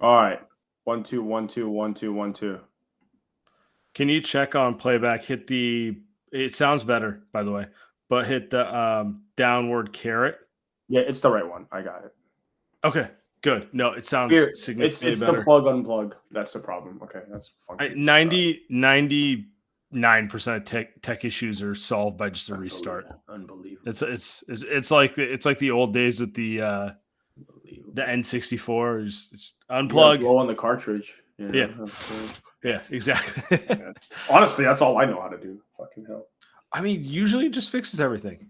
All right. 1 2 1 2 1 2 1 2. Can you check on playback? Hit the. It sounds better, by the way, but hit the downward caret. Yeah, it's the right one. I got it. Okay, good. No, it sounds Here, significantly it's better. the plug unplug. That's the problem. Okay, that's funky. 99% of tech issues are solved by just a restart. Unbelievable. It's like the old days with the N64. Just unplug. Blow on the cartridge. You know? Yeah, exactly. Yeah. Honestly, that's all I know how to do. Fucking hell. I mean, usually it just fixes everything.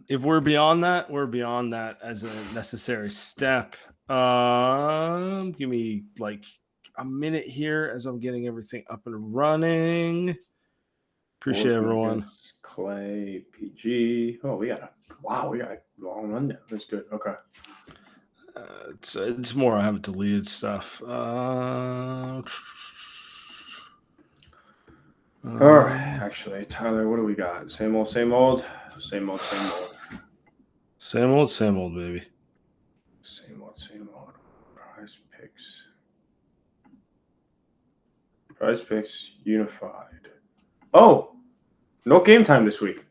If we're beyond that, we're beyond that as a necessary step. Give me like a minute here as I'm getting everything up and running. Appreciate everyone. Klay, PG. Oh, we got a long rundown. That's good. Okay. It's more I haven't deleted stuff. All right. Actually, Tyler, what do we got? Same old, same old. Same old, same old. Same old, same old, baby. Same old, same old. Prize picks. Prize picks unified. Oh, no game time this week.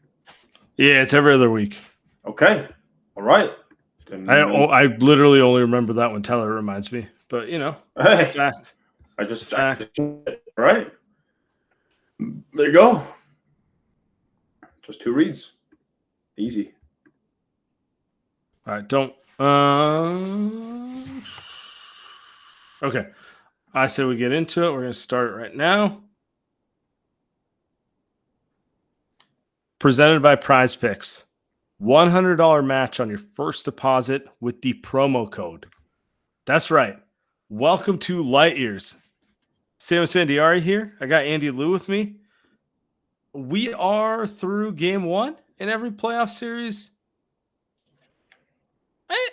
Yeah, it's every other week. Okay. All right. I literally only remember that when Tyler reminds me. But, you know, it's a fact. It's a fact. All right. There you go. Just 2 reads. Easy. All right, don't. Okay. I say we get into it. We're going to start right now. Presented by Prize Picks. $100 match on your first deposit with the promo code. That's right. Welcome to Light Years. Sam Spandiari here. I got Andy Liu with me. We are through game 1 in every playoff series.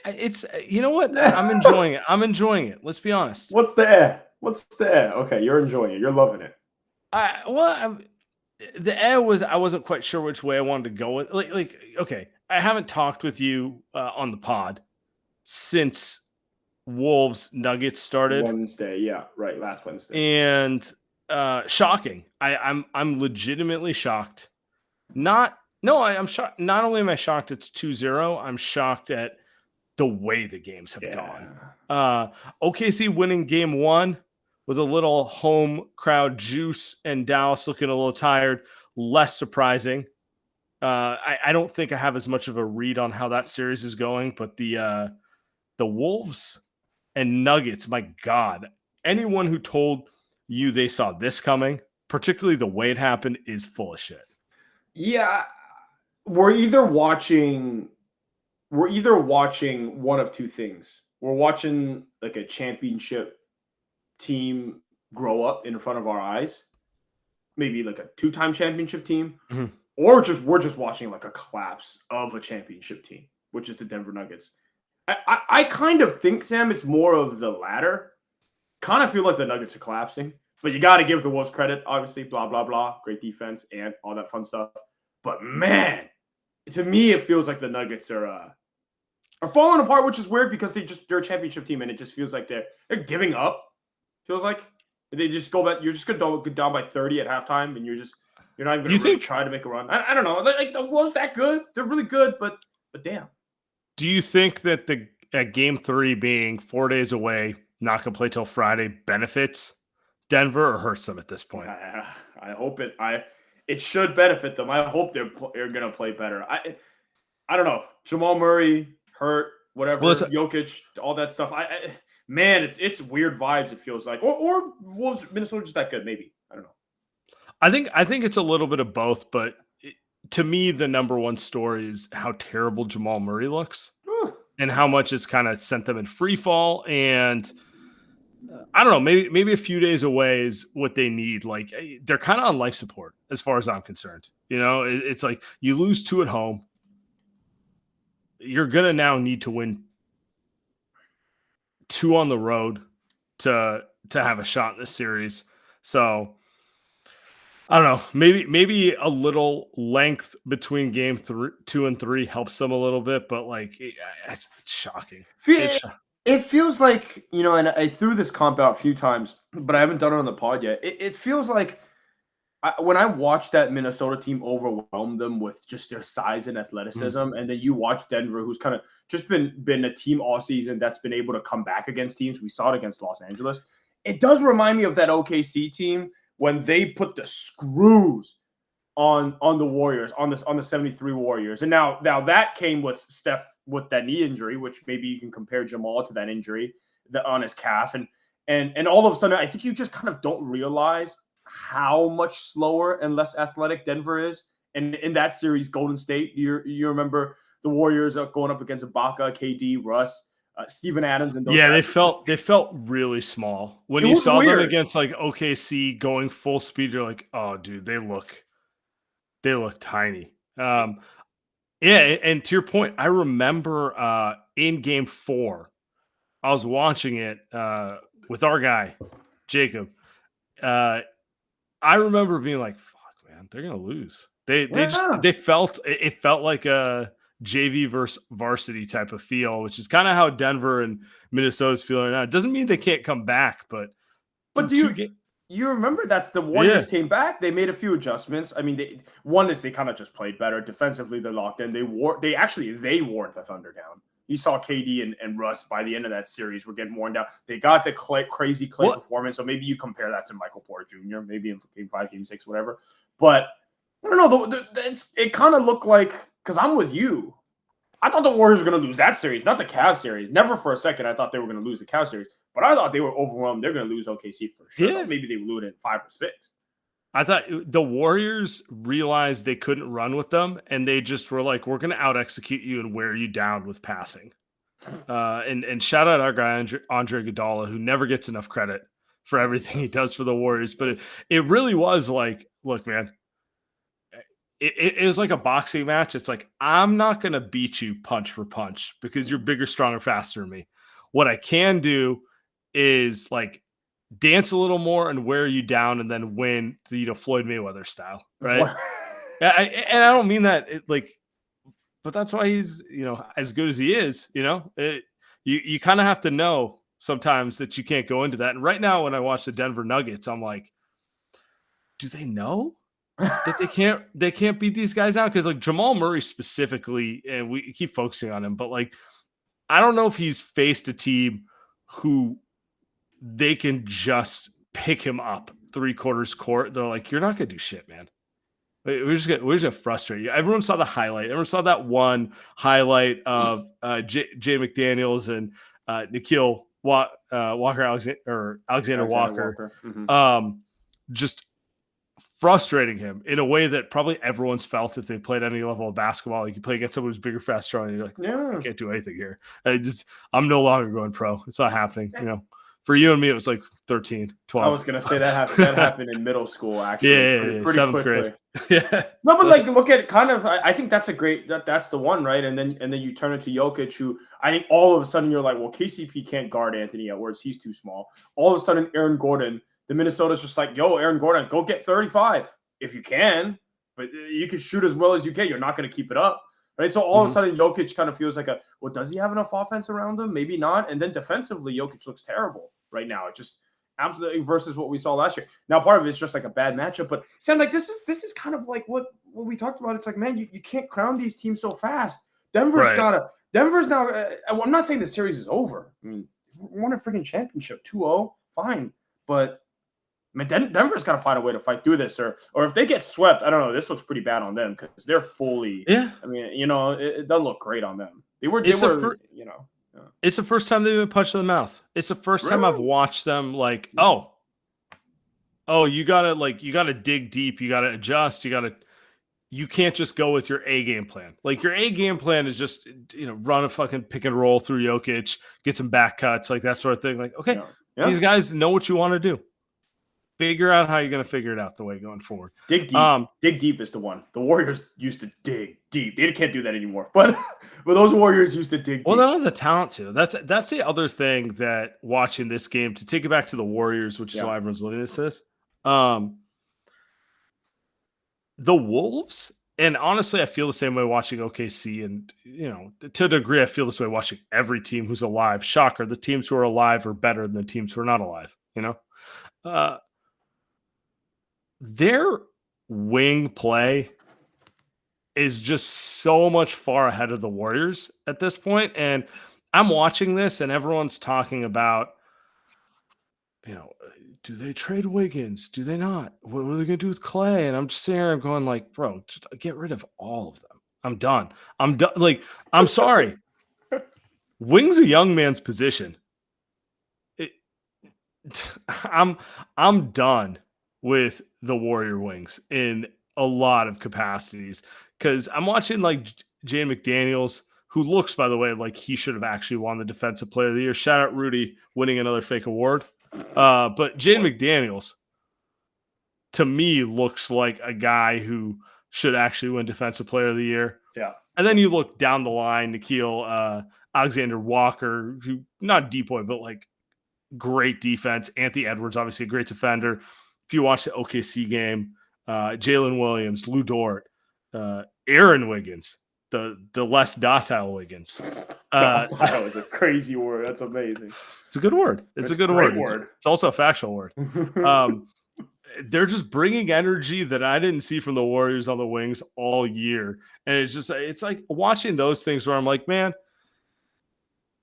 It's, you know what? I'm enjoying it. Let's be honest. What's the air? Okay, you're enjoying it. You're loving it. The air was, I wasn't quite sure which way I wanted to go with. Okay, I haven't talked with you on the pod since Wolves Nuggets started. Wednesday, yeah, right, last Wednesday. And shocking. I'm legitimately shocked. I'm shocked. Not only am I shocked it's 2-0, I'm shocked at the way the games have gone. OKC winning game 1 with a little home crowd juice and Dallas looking a little tired. Less surprising. I don't think I have as much of a read on how that series is going, but the Wolves and Nuggets, my God, anyone who told you they saw this coming, particularly the way it happened, is full of shit. Yeah, we're either watching one of two things. We're watching like a championship team grow up in front of our eyes, maybe like a 2-time championship team, or we're just watching like a collapse of a championship team, which is the Denver Nuggets. I kind of think, Sam, it's more of the latter. Kind of feel like the Nuggets are collapsing, but you got to give the Wolves credit, obviously, blah, blah, blah, great defense and all that fun stuff. But man, to me, it feels like the Nuggets are falling apart, which is weird because they're a championship team, and it just feels like they're giving up. Feels like they just go back. You're just going to go down by 30 at halftime, and you're not even going to really try to make a run. I don't know. Like the Wolves that good? They're really good, but damn. Do you think that at game 3 being 4 days away, not going to play till Friday, benefits Denver or hurts them at this point? I hope it. It should benefit them. I hope they're going to play better. I don't know. Jamal Murray hurt, whatever. Jokic, all that stuff. Man, it's weird vibes. It feels like, or was Minnesota just that good? Maybe, I don't know. I think it's a little bit of both, but to me, the number one story is how terrible Jamal Murray looks and how much it's kind of sent them in free fall. And I don't know, maybe a few days away is what they need. Like they're kind of on life support as far as I'm concerned. You know, it's like you lose 2 at home. You're going to now need to win 2 on the road to have a shot in this series. So I don't know. Maybe a little length between game 2 and 3 helps them a little bit, but like it's shocking. It feels like, and I threw this comp out a few times, but I haven't done it on the pod yet. It feels like when I watched that Minnesota team overwhelm them with just their size and athleticism, and then you watch Denver, who's kind of just been a team all season that's been able to come back against teams. We saw it against Los Angeles. It does remind me of that OKC team when they put the screws on the Warriors, on the 73 Warriors. And now that came with Steph with that knee injury, which maybe you can compare Jamal to that injury on his calf. And all of a sudden, I think you just kind of don't realize how much slower and less athletic Denver is. And in that series, Golden State, you remember the Warriors going up against Ibaka, KD, Russ, Steven Adams, and those guys. They felt really small when you saw them against like OKC going full speed. You're like, oh, dude, they look tiny. And to your point, I remember in Game 4, I was watching it with our guy Jacob. I remember being like, "Fuck, man, they're gonna lose." It felt like a JV versus varsity type of feel, which is kind of how Denver and Minnesota's feeling now. It doesn't mean they can't come back, but you remember that's the Warriors came back. They made a few adjustments. I mean, they kind of just played better defensively. They're locked in. They wore the Thunder down. You saw KD and Russ by the end of that series were getting worn down. They got the crazy Klay performance. So maybe you compare that to Michael Porter Jr. Maybe in Game 5, Game 6, whatever. But I don't know. It kind of looked like, because I'm with you. I thought the Warriors were going to lose that series, not the Cavs series. Never for a second I thought they were going to lose the Cavs series. But I thought they were overwhelmed. They're going to lose OKC for sure. Yeah. Maybe they would lose it in 5 or 6. I thought the Warriors realized they couldn't run with them, and they just were like, we're going to out-execute you and wear you down with passing. And shout out our guy, Andre Iguodala, who never gets enough credit for everything he does for the Warriors. But it really was like, look, man, it was like a boxing match. It's like, I'm not going to beat you punch for punch because you're bigger, stronger, faster than me. What I can do is like dance a little more and wear you down and then win, Floyd Mayweather style, right? And I don't mean that but that's why he's, as good as he is, you kind of have to know sometimes that you can't go into that. And right now, when I watch the Denver Nuggets, I'm like, do they know that they can't beat these guys out? Because like Jamal Murray specifically, and we keep focusing on him, but like, I don't know if he's faced a team who they can just pick him up 3/4 court. They're like, you're not going to do shit, man. We're just gonna frustrate you. Everyone saw the highlight. Everyone saw that one highlight of Jay McDaniels and Nikhil Alexander Walker. Mm-hmm. Just frustrating him in a way that probably everyone's felt if they played any level of basketball. Like you play against someone who's bigger, faster, and you're like, I can't do anything here. I'm no longer going pro. It's not happening. For you and me, it was like 13, 12. I was going to say that happened in middle school, actually. Pretty 7th grade. Yeah. No, but like, look at kind of, I think that's that's the one, right? And then you turn it to Jokic, who I think all of a sudden you're like, well, KCP can't guard Anthony Edwards. He's too small. All of a sudden, Aaron Gordon, the Minnesota's just like, yo, Aaron Gordon, go get 35 if you can, but you can shoot as well as you can. You're not going to keep it up. Right. So all of a sudden, Jokic kind of feels like does he have enough offense around him? Maybe not. And then defensively, Jokic looks terrible right now. It just absolutely versus what we saw last year. Now, part of it's just like a bad matchup, but Sam, like this is kind of like what we talked about. It's like, man, you can't crown these teams so fast. Denver's now. I'm not saying the series is over. I mean, won a freaking championship, 2-0, fine, but. I mean, Denver's got to find a way to fight through this, or if they get swept, I don't know. This looks pretty bad on them because they're fully. Yeah. I mean, it doesn't look great on them. It's the first time they've been punched in the mouth. It's the first time I've watched them like, you gotta dig deep. You gotta adjust. You can't just go with your A game plan. Like your A game plan is just run a fucking pick and roll through Jokic, get some back cuts, like that sort of thing. Like okay, these guys know what you want to do. Figure out how you're going to figure it out the way going forward. Dig deep. Dig deep is the one. The Warriors used to dig deep. They can't do that anymore. But those Warriors used to dig deep. Well, they don't have the talent to. That's the other thing that watching this game, to take it back to the Warriors, which is why everyone's looking at this. The Wolves And honestly, I feel the same way watching OKC, and to a degree, I feel this way watching every team who's alive. Shocker, the teams who are alive are better than the teams who are not alive. Uh, their wing play is just so much far ahead of the Warriors at this point. And I'm watching this, and everyone's talking about, do they trade Wiggins? Do they not? What are they going to do with Klay? And I'm just sitting here and going like, bro, just get rid of all of them. I'm done. I'm done. Like, I'm sorry. Wing's a young man's position. I'm done with the Warrior wings in a lot of capacities, because I'm watching like Jaden McDaniels, who looks, by the way, like he should have actually won the Defensive Player of the Year. Shout out Rudy winning another fake award. But Jaden McDaniels, to me, looks like a guy who should actually win Defensive Player of the Year. Yeah. And then you look down the line, Nickeil Alexander Walker, who not deep boy, but like great defense. Anthony Edwards, obviously a great defender. If you watch the OKC game, Jalen Williams, Lou Dort, Aaron Wiggins, the less docile Wiggins. Docile is a crazy word. That's amazing. It's a good word. It's a good word. It's also a factual word. They're just bringing energy that I didn't see from the Warriors on the wings all year. And it's like watching those things where I'm like, man,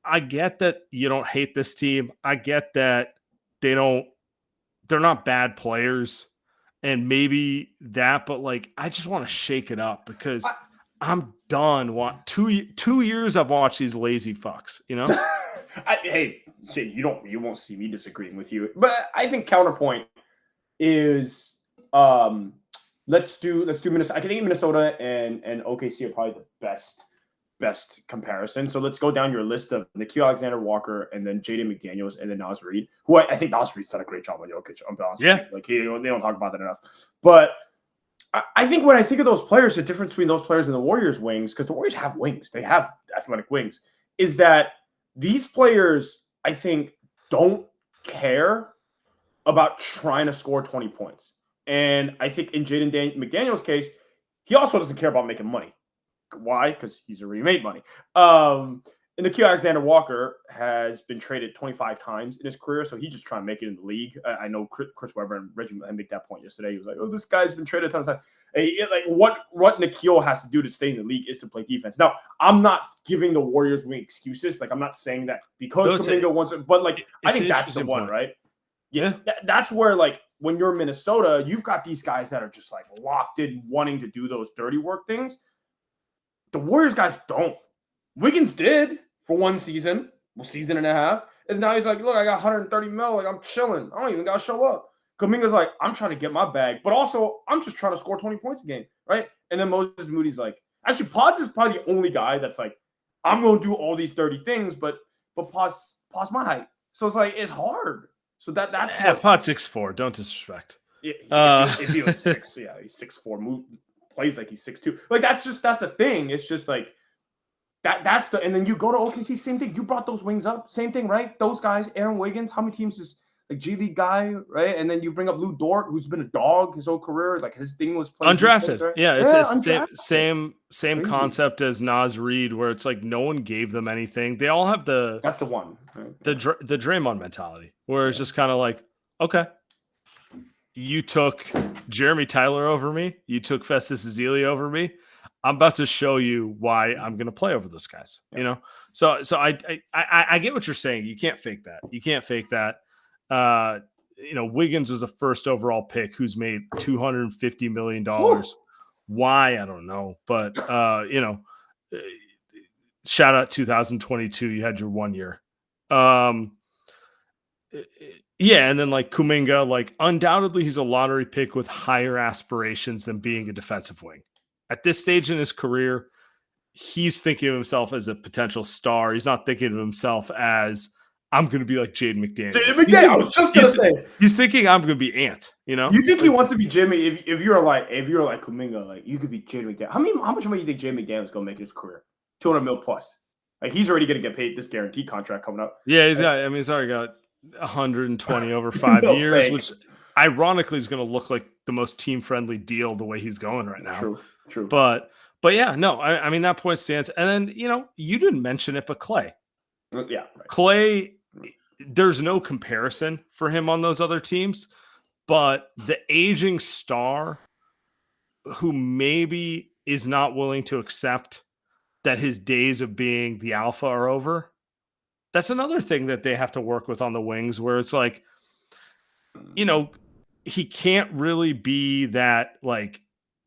I get that you don't hate this team. I get that they're not bad players, and maybe that, but like, I just want to shake it up because I'm done. 2 years I've watched these lazy fucks, Hey, you won't see me disagreeing with you, but I think counterpoint is let's do Minnesota. I think Minnesota and OKC are probably the best comparison. So let's go down your list of Nickeil Alexander Walker, and then Jaden McDaniels, and then Naz Reid, who I think Naz Reid's done a great job on Jokic. I'm honest. Yeah. Like they don't talk about that enough. But I think when I think of those players, the difference between those players and the Warriors wings, because the Warriors have wings, they have athletic wings, is that these players, I think, don't care about trying to score 20 points. And I think in Jaden McDaniels' case, he also doesn't care about making money. Why? Because he's already made money. And Nickeil Alexander Walker has been traded 25 times in his career, so he's just trying to make it in the league. I know Chris Webber and Reggie made that point yesterday. He was like, "Oh, this guy's been traded a ton of times." Like what Nickeil has to do to stay in the league is to play defense. Now, I'm not giving the Warriors wing excuses. Like, I'm not saying that because Kuminga wants it, but like I think that's the one, right? Yeah, that's where, like, when you're Minnesota, you've got these guys that are just like locked in, wanting to do those dirty work things. The Warriors guys don't. Wiggins did for one season and a half, and now he's like, "Look, I got 130 mil. Like, I'm chilling. I don't even gotta show up." Kuminga's like, "I'm trying to get my bag, but also I'm just trying to score 20 points a game, right?" And then Moses Moody's like, actually, Pods is probably the only guy that's like, "I'm going to do all these 30 things, but Pods my height." So it's like, it's hard. So that's Pod's 6'4". Don't disrespect. If he was 6, yeah, he's 6'4". Plays like he's 6'2". Like, that's the thing. It's just like that's the. And then you go to OKC, same thing. You brought those wings up, same thing, right? Those guys, Aaron Wiggins. How many teams is like G League guy, right? And then you bring up Lou Dort, who's been a dog his whole career. Like, his thing was playing undrafted. Defense, right? Yeah, it's undrafted. same concept as Naz Reid, where it's like no one gave them anything. They all have that's the one. Right? The Draymond mentality, where it's just kind of like, okay, you took Jeremy Tyler over me, you took Festus Ezeli over me. I'm about to show you why I'm going to play over those guys. So I get what you're saying. You can't fake that. Wiggins was a first overall pick who's made $250 million. Woo! Why? I don't know. But, shout out 2022. You had your 1 year. Yeah. And then like Kuminga, like undoubtedly he's a lottery pick with higher aspirations than being a defensive wing. At this stage in his career, he's thinking of himself as a potential star. He's not thinking of himself as, I'm going to be like Jaden McDaniels. I was just going to say. He's thinking I'm going to be Ant, You think he wants to be Jimmy? If you're like Kuminga, like, you could be Jaden McDaniels. How much money do you think Jaden McDaniels is going to make in his career? 200 mil plus. Like, he's already going to get paid this guaranteed contract coming up. Yeah, he's already got 120 over 5 years, which ironically is going to look like the most team-friendly deal the way he's going right now. True. But yeah, no, I mean, that point stands. And then, you didn't mention it, but Klay. Yeah. Right. Klay, there's no comparison for him on those other teams, but the aging star who maybe is not willing to accept that his days of being the alpha are over. That's another thing that they have to work with on the wings, where it's like, he can't really be that like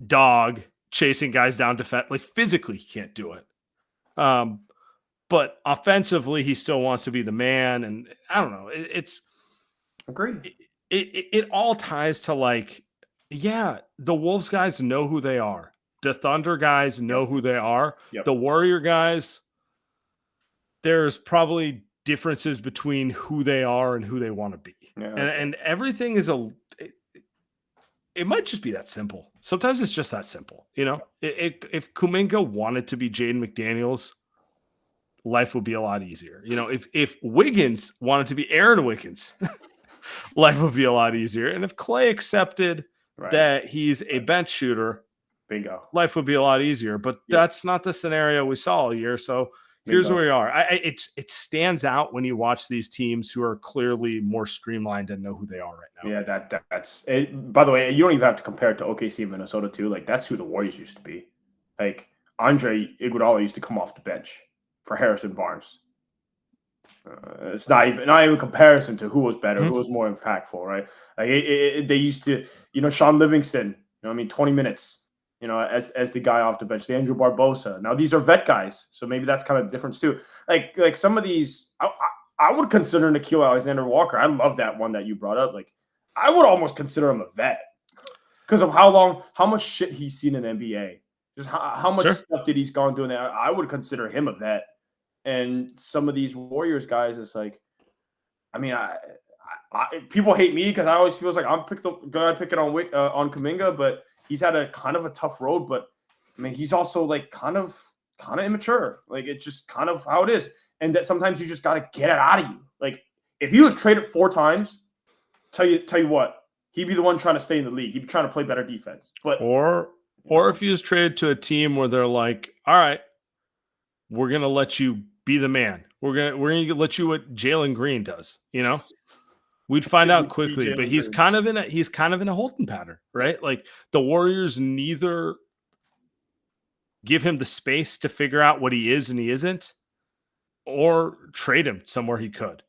dog chasing guys down like physically he can't do it. But offensively he still wants to be the man. And I don't know. It's agreed. It all ties to like, yeah, the Wolves guys know who they are. The Thunder guys know who they are. Yep. The Warrior guys, there's probably differences between who they are and who they want to be. Yeah. And everything is it might just be that simple. Sometimes it's just that simple. If Kuminga wanted to be Jaden McDaniels, life would be a lot easier. If Wiggins wanted to be Aaron Wiggins, life would be a lot easier. And if Klay accepted that he's a bench shooter, bingo, life would be a lot easier. But that's not the scenario we saw all year. So here's where we are. It stands out when you watch these teams who are clearly more streamlined and know who they are right now. Yeah, that's it. By the way, you don't even have to compare it to OKC and Minnesota too. Like, that's who the Warriors used to be. Like, Andre Iguodala used to come off the bench for Harrison Barnes. It's not even comparison to who was better, who was more impactful, right? Like they used to, Sean Livingston, 20 minutes, as the guy off the bench, the Andrew Barbosa. Now these are vet guys, so maybe that's kind of the difference too. Like some of these, I would consider Nickeil Alexander-Walker. I love that one that you brought up. Like, I would almost consider him a vet because of how much shit he's seen in the NBA. Just how much stuff that he's gone through in there. I would consider him a vet. And some of these Warriors guys, it's like, I mean, I people hate me because I always feel like I'm gonna pick it on Kuminga, but he's had a kind of a tough road. But I mean, he's also like kind of immature. Like, it's just kind of how it is, and that sometimes you just got to get it out of you. Like, if he was traded 4 times, tell you what, he'd be the one trying to stay in the league. He'd be trying to play better defense. But or if he was traded to a team where they're like, all right, we're gonna let you be the man. We're gonna let you what Jalen Green does. We'd find out quickly. But he's kind of in a holding pattern, right? Like, the Warriors neither give him the space to figure out what he is and he isn't, or trade him somewhere he could.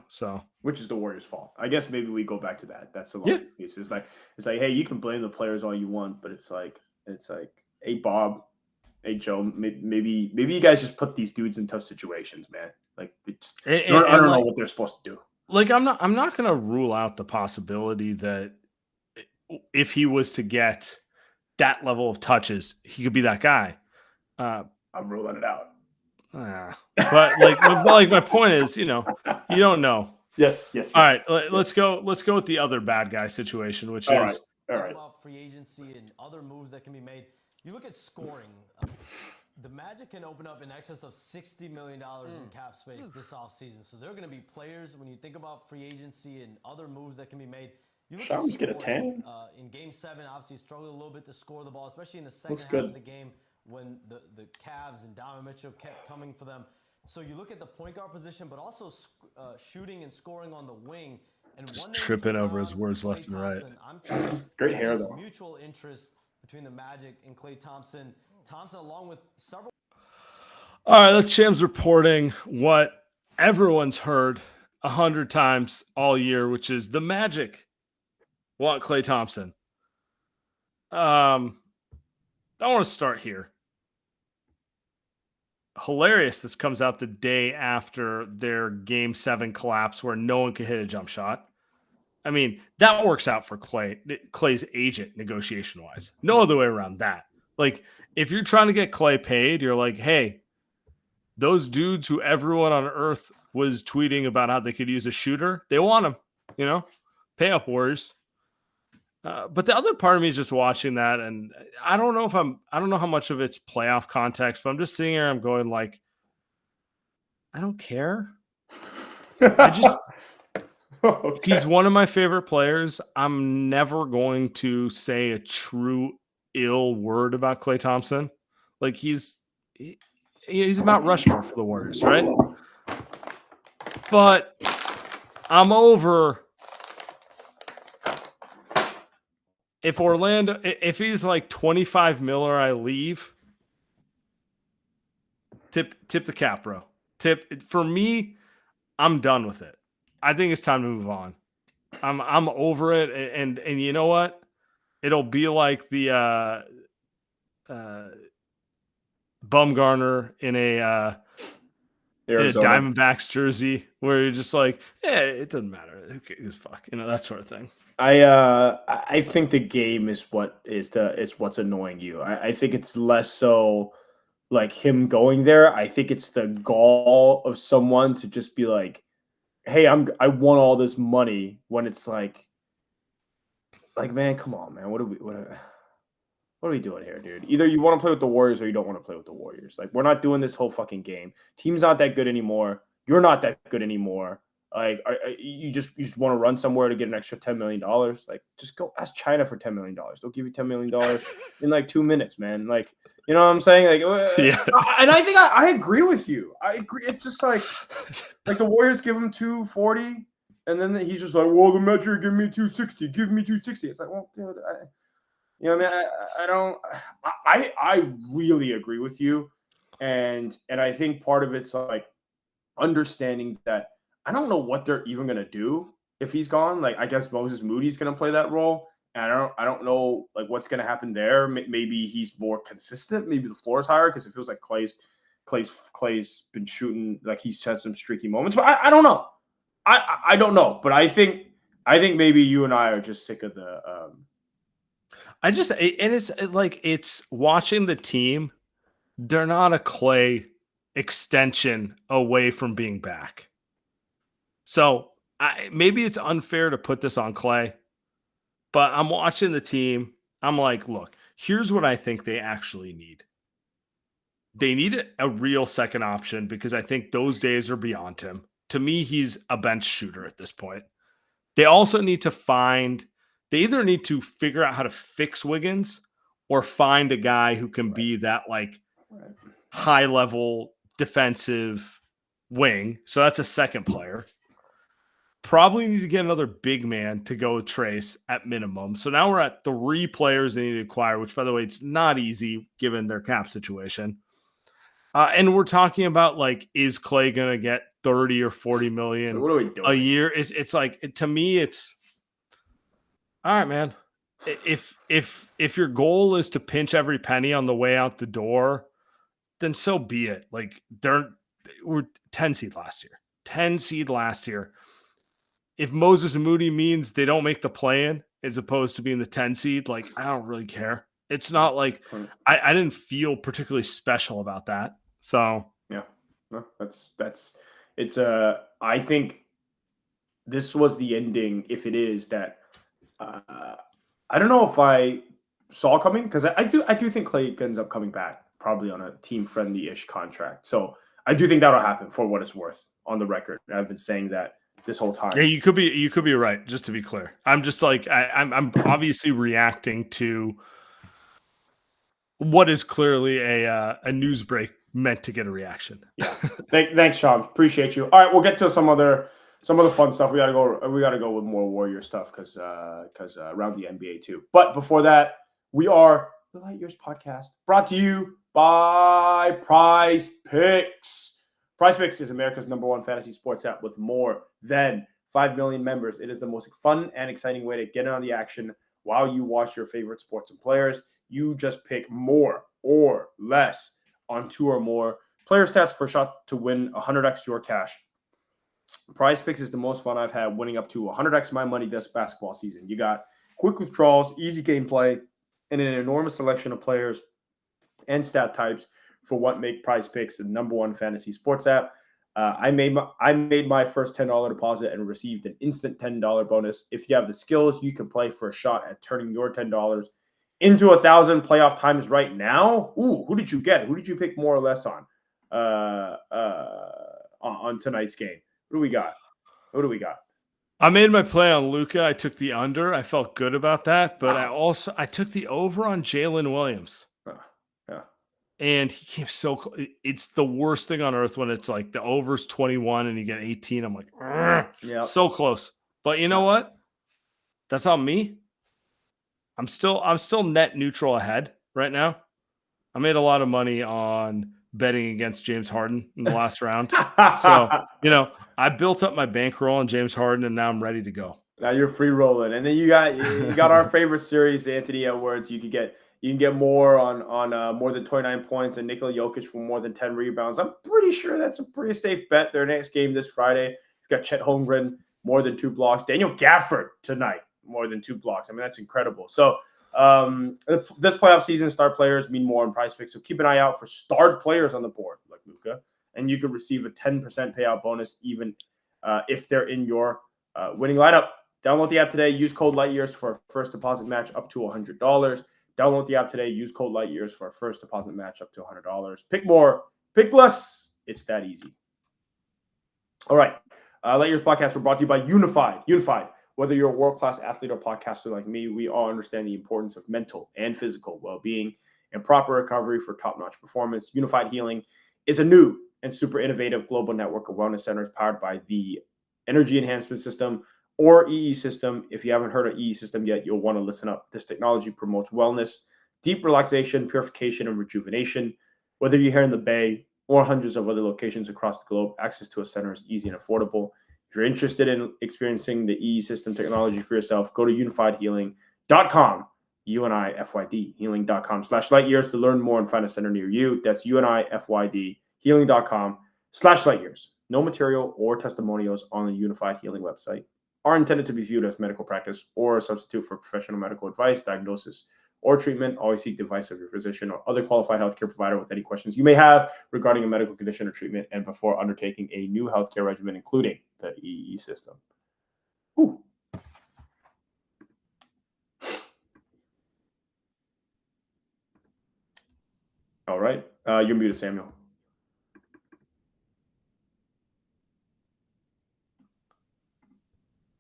So which is the Warriors' fault. I guess maybe we go back to that. That's the long piece. It's like, hey, you can blame the players all you want, but it's like, hey, Bob. Hey, Joe, maybe you guys just put these dudes in tough situations, man. Like, I don't know what they're supposed to do. Like, I'm not going to rule out the possibility that if he was to get that level of touches, he could be that guy. I'm ruling it out. But like my point is, you don't know. Yes. All right, let's go with the other bad guy situation, which is all right. About free agency and other moves that can be made. You look at scoring. The Magic can open up in excess of $60 million in cap space this offseason. So there are going to be players, when you think about free agency and other moves that can be made. You look Shams at get a 10. In Game 7, obviously struggled a little bit to score the ball, especially in the second half of the game when the Cavs and Donovan Mitchell kept coming for them. So you look at the point guard position, but also shooting and scoring on the wing. And just tripping over his words left and right. Great hair, though. Mutual interest between the Magic and Klay Thompson. Thompson, along with several. All right, that's Shams reporting what everyone's heard 100 times all year, which is the Magic want Klay Thompson. I want to start here. Hilarious. This comes out the day after their Game 7 collapse where no one could hit a jump shot. I mean, that works out for Klay's agent negotiation-wise. No other way around that. Like, if you're trying to get Klay paid, you're like, hey, those dudes who everyone on earth was tweeting about how they could use a shooter, they want him, pay up, Warriors. But the other part of me is just watching that, and I don't know how much of it's playoff context, but I'm just sitting here, I'm going like, I don't care. Okay. He's one of my favorite players. I'm never going to say a true ill word about Klay Thompson. Like he's Mount Rushmore for the Warriors, right? But I'm over if he's like 25 mil or I leave. Tip the cap, bro. For me, I'm done with it. I think it's time to move on. I'm over it, and you know what? It'll be like the Bumgarner in a Diamondbacks jersey, where you're just like, yeah, it doesn't matter. It's fuck, that sort of thing. I think the game is what's annoying you. I think it's less so like him going there. I think it's the gall of someone to just be like, hey, I won all this money, when it's like man, come on, man. What are we doing here, dude? Either you want to play with the Warriors or you don't want to play with the Warriors. Like, we're not doing this whole fucking game. Team's not that good anymore. You're not that good anymore. Like, you just want to run somewhere to get an extra $10 million. Like, just go ask China for $10 million. They'll give you $10 million in like 2 minutes, man. Like, you know what I'm saying? Like, yeah. And I think I agree with you. I agree. It's just like the Warriors give him 240, and then he's just like, well, the Mets are giving me 260. Give me 260. It's like, well, dude, you know what I mean? I really agree with you, and I think part of it's like understanding that I don't know what they're even gonna do if he's gone. Like, I guess Moses Moody's gonna play that role, and I don't know like what's gonna happen there. Maybe he's more consistent. Maybe the floor is higher because it feels like Klay's been shooting, like he's had some streaky moments. But I don't know. I don't know. But I think maybe you and I are just sick of the. It's watching the team. They're not a Klay extension away from being back. So maybe it's unfair to put this on Klay, but I'm watching the team. I'm like, look, here's what I think they actually need. They need a real second option because I think those days are beyond him. To me, he's a bench shooter at this point. They also need to they either need to figure out how to fix Wiggins or find a guy who can be that like high level defensive wing. So that's a second player. Probably need to get another big man to go with Trace at minimum. So now we're at 3 players they need to acquire, which, by the way, it's not easy given their cap situation. And we're talking about, like, is Klay going to get 30 or 40 million what are we doing? a year? It's like, to me, it's all right, man. If your goal is to pinch every penny on the way out the door, then so be it. Like, we're 10 seed last year. 10 seed last year. If Moses Moody means they don't make the play-in as opposed to being the 10 seed, like, I don't really care. It's not like I didn't feel particularly special about that. So yeah, no, I think this was the ending. If it is that, I don't know if I saw coming, because I do think Klay ends up coming back probably on a team friendly-ish contract. So I do think that'll happen for what it's worth on the record. I've been saying that this whole time. Yeah, you could be right. Just to be clear, I'm just like I'm obviously reacting to what is clearly a news break meant to get a reaction. Yeah. Thanks, Sean. Appreciate you. All right, we'll get to some of the fun stuff. We gotta go with more Warrior stuff because around the NBA too. But before that, we are the Light Years Podcast, brought to you by Prize Picks. Prize Picks is America's #1 fantasy sports app with more than 5 million members. It is the most fun and exciting way to get in on the action while you watch your favorite sports and players. You just pick more or less on 2 or more player stats for a shot to win 100x your cash. Prize Picks is the most fun I've had, winning up to 100x my money this basketball season. You got quick withdrawals, easy gameplay, and an enormous selection of players and stat types for what make Prize Picks the #1 fantasy sports app. I made my first $10 deposit and received an instant $10 bonus. If you have the skills, you can play for a shot at turning your $10 into 1,000 playoff times right now. Ooh, who did you get? Who did you pick more or less on tonight's game? What do we got? I made my play on Luka. I took the under. I felt good about that, but I took the over on Jalen Williams. Yeah. And he came so close. It's the worst thing on earth when it's like the over's 21 and you get 18. I'm like, yeah, so close. But you know what? That's on me. I'm still net neutral ahead right now. I made a lot of money on betting against James Harden in the last round. So, I built up my bankroll on James Harden, and now I'm ready to go. Now you're free rolling, and then you got our favorite series, the Anthony Edwards. You can get more on more than 29 points, and Nikola Jokic for more than 10 rebounds. I'm pretty sure that's a pretty safe bet. Their next game this Friday. You've got Chet Holmgren more than 2 blocks. Daniel Gafford tonight more than 2 blocks. I mean, that's incredible. So this playoff season, star players mean more in Prize Picks. So keep an eye out for starred players on the board like Luka, and you can receive a 10% payout bonus even if they're in your winning lineup. Download the app today. Use code LightYears for a first deposit match up to $100. Download the app today. Use code LightYears for a first deposit match up to $100. Pick more, pick less. It's that easy. All right. LightYears podcast were brought to you by Unified. Unified. Whether you're a world-class athlete or podcaster like me, we all understand the importance of mental and physical well-being and proper recovery for top-notch performance. Unified Healing is a new and super innovative global network of wellness centers powered by the Energy Enhancement System, or EE System. If you haven't heard of EE System yet, you'll want to listen up. This technology promotes wellness, deep relaxation, purification, and rejuvenation. Whether you're here in the Bay or hundreds of other locations across the globe, access to a center is easy and affordable. If you're interested in experiencing the EE System technology for yourself, go to unifiedhealing.com, UNIFYD, healing.com/lightyears to learn more and find a center near you. That's UNIFYD, healing.com/lightyears. No material or testimonials on the Unified Healing website are intended to be viewed as medical practice or a substitute for professional medical advice, diagnosis, or treatment. Always seek the advice of your physician or other qualified healthcare provider with any questions you may have regarding a medical condition or treatment and before undertaking a new healthcare regimen, including the EE System. Whew. All right. You're muted, Samuel.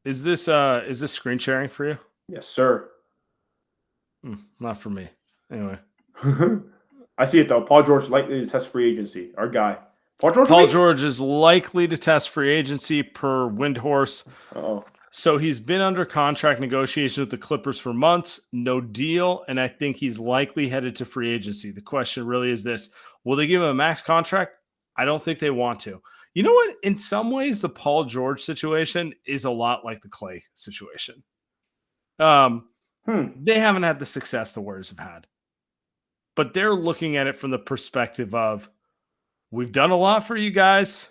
Is this screen sharing for you? Yes, sir. Not for me. Anyway. I see it, though. Paul George likely to test free agency. Our guy. Paul George is likely to test free agency per Windhorse. Uh-oh. So he's been under contract negotiations with the Clippers for months. No deal. And I think he's likely headed to free agency. The question really is this. Will they give him a max contract? I don't think they want to. You know what? In some ways, the Paul George situation is a lot like the Klay situation. They haven't had the success the Warriors have had. But they're looking at it from the perspective of, we've done a lot for you guys.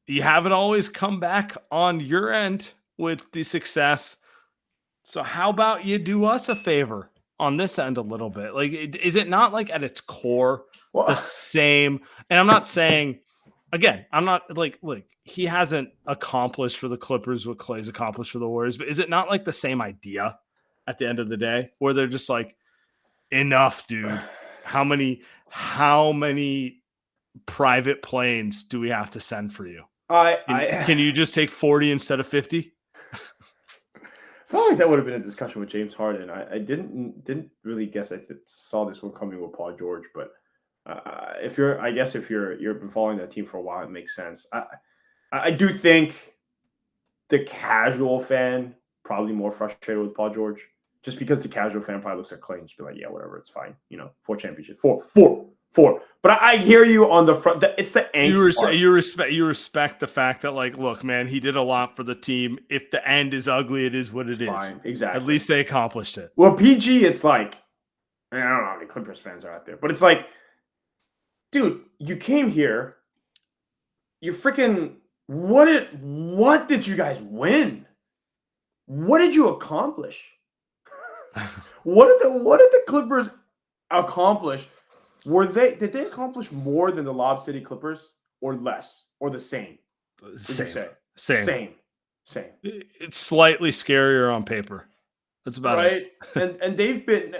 You haven't always come back on your end with the success. So how about you do us a favor on this end a little bit? Like, is it not like at its core the same? And I'm not saying, again, I'm not like he hasn't accomplished for the Clippers what Klay's accomplished for the Warriors, but is it not like the same idea at the end of the day where they're just like, enough, dude. How many private planes do we have to send for you? Can you just take 40 instead of 50? I felt like that would have been a discussion with James Harden. I didn't really guess I saw this one coming with Paul George, but if you've been following that team for a while, it makes sense. I do think the casual fan probably more frustrated with Paul George, just because the casual fan probably looks at Klay and just be like, yeah, whatever, it's fine. 4 championships, four. But I hear you on the front. It's the angst. You respect the fact that, like, look, man, he did a lot for the team. If the end is ugly, it is what it is. Fine, exactly. At least they accomplished it. Well, PG, it's like, I don't know how many Clippers fans are out there, but it's like, dude, you came here. You freaking what did you guys win? What did you accomplish? What did the Clippers accomplish? Did they accomplish more than the Lob City Clippers, or less, or the same? Same. It's slightly scarier on paper. That's about it. And they've been.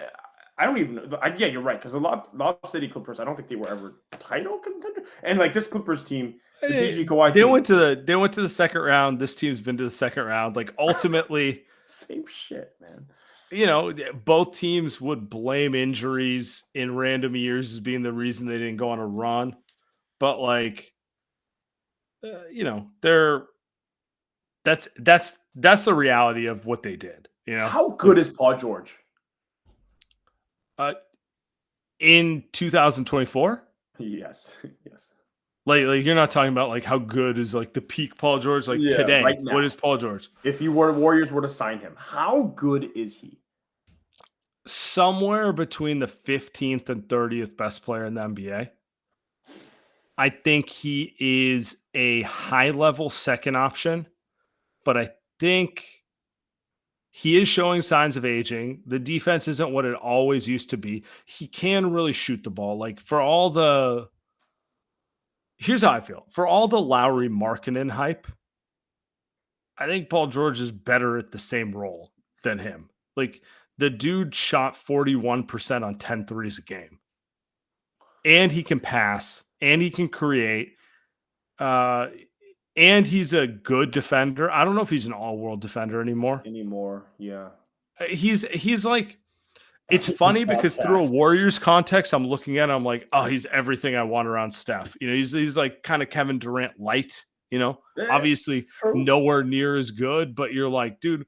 I don't even know. Yeah, you're right. Because the Lob City Clippers, I don't think they were ever title contender. And like this Clippers team, The PG Kawhi They team. went to the second round. This team's been to the second round. Like ultimately, same shit, man. Both teams would blame injuries in random years as being the reason they didn't go on a run. But like, that's the reality of what they did. How good is Paul George? In 2024? Yes. Like you're not talking about like how good is like the peak Paul George today. Right now. What is Paul George? If Warriors were to sign him, how good is he? Somewhere between the 15th and 30th best player in the NBA. I think he is a high-level second option, but I think he is showing signs of aging. The defense isn't what it always used to be. He can really shoot the ball. Like here's how I feel. For all the Lowry Markkanen hype, I think Paul George is better at the same role than him. Like the dude shot 41% on 10 threes a game. And he can pass, and he can create, and he's a good defender. I don't know if he's an all-world defender anymore. Yeah. He's like, it's funny because through a Warriors context, I'm looking at him, I'm like, oh, he's everything I want around Steph. He's like kind of Kevin Durant light, obviously nowhere near as good, but you're like, dude,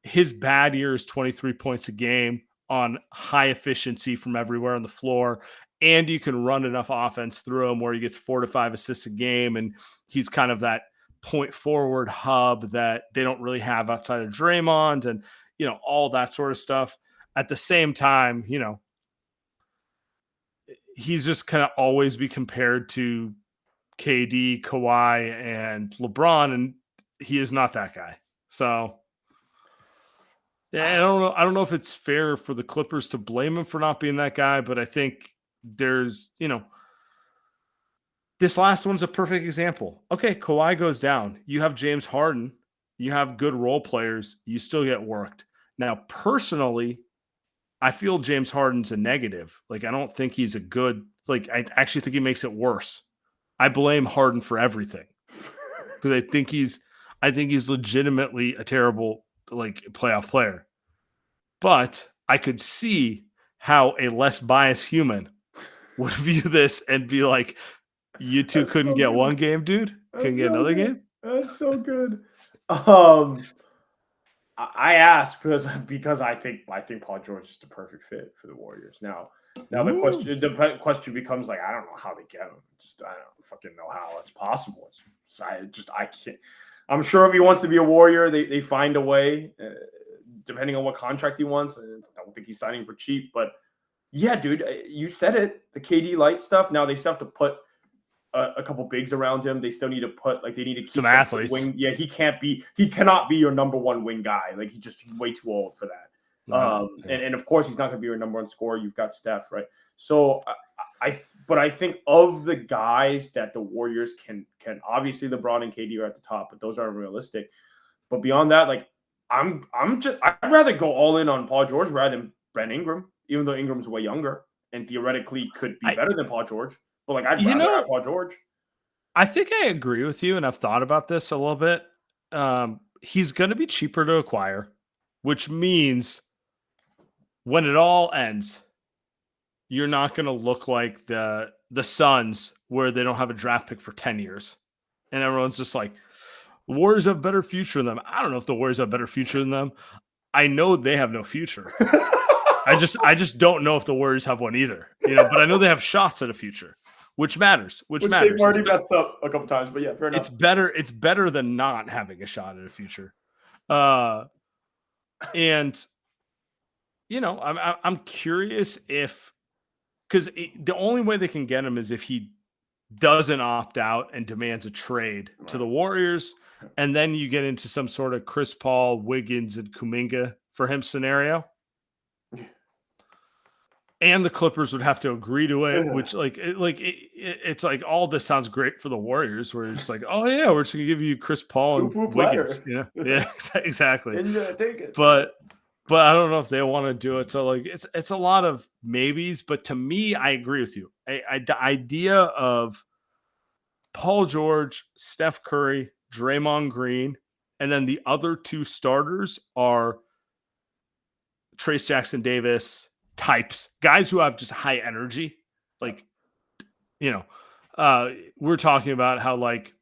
his bad year is 23 points a game on high efficiency from everywhere on the floor. And you can run enough offense through him where he gets 4 to 5 assists a game. And he's kind of that point forward hub that they don't really have outside of Draymond and, all that sort of stuff. At the same time, he's just kind of always be compared to KD, Kawhi, and LeBron. And he is not that guy. So yeah, I don't know if it's fair for the Clippers to blame him for not being that guy, but I think there's, this last one's a perfect example. Okay, Kawhi goes down. You have James Harden. You have good role players. You still get worked. Now, personally, I feel James Harden's a negative. Like, I don't think he's a good, I actually think he makes it worse. I blame Harden for everything because I think he's legitimately a terrible, playoff player. But I could see how a less biased human would view this and be like, you two couldn't get one game, dude? Couldn't get another game? That's so good. I asked because I think Paul George is the perfect fit for the Warriors. Now the question becomes I don't know how they get him. I don't fucking know how it's possible. I can't. I'm sure if he wants to be a Warrior, they find a way, depending on what contract he wants. I don't think he's signing for cheap, but yeah, dude, you said it. The KD light stuff. Now they still have to put a couple bigs around him. They still need to put they need to keep some athletes. Wing. Yeah, he cannot be your number one wing guy. He's way too old for that. And of course he's not going to be your number one scorer. You've got Steph, right? So I think of the guys that the Warriors can obviously LeBron and KD are at the top, but those aren't realistic. But beyond that, I'd rather go all in on Paul George rather than Brandon Ingram, even though Ingram's way younger and theoretically could be better than Paul George. But I'd rather have Paul George. I think I agree with you, and I've thought about this a little bit. He's going to be cheaper to acquire, which means when it all ends, you're not going to look like the Suns where they don't have a draft pick for 10 years. And everyone's just like, the Warriors have a better future than them. I don't know if the Warriors have a better future than them. I know they have no future. I just don't know if the Warriors have one either. But I know they have shots at a future, which matters. Which matters. They've already messed up a couple times, but yeah, fair enough. It's better than not having a shot at a future. And I'm curious because the only way they can get him is if he doesn't opt out and demands a trade to the Warriors, and then you get into some sort of Chris Paul, Wiggins, and Kuminga for him scenario. And the Clippers would have to agree to it, which it's like all this sounds great for the Warriors. Where it's like, oh yeah, we're just gonna give you Chris Paul and Wiggins. Yeah, exactly. Take it. But I don't know if they want to do it. So it's a lot of maybes. But to me, I agree with you. The idea of Paul George, Steph Curry, Draymond Green, and then the other two starters are Trace Jackson Davis types, guys who have just high energy. Like, we're talking about how like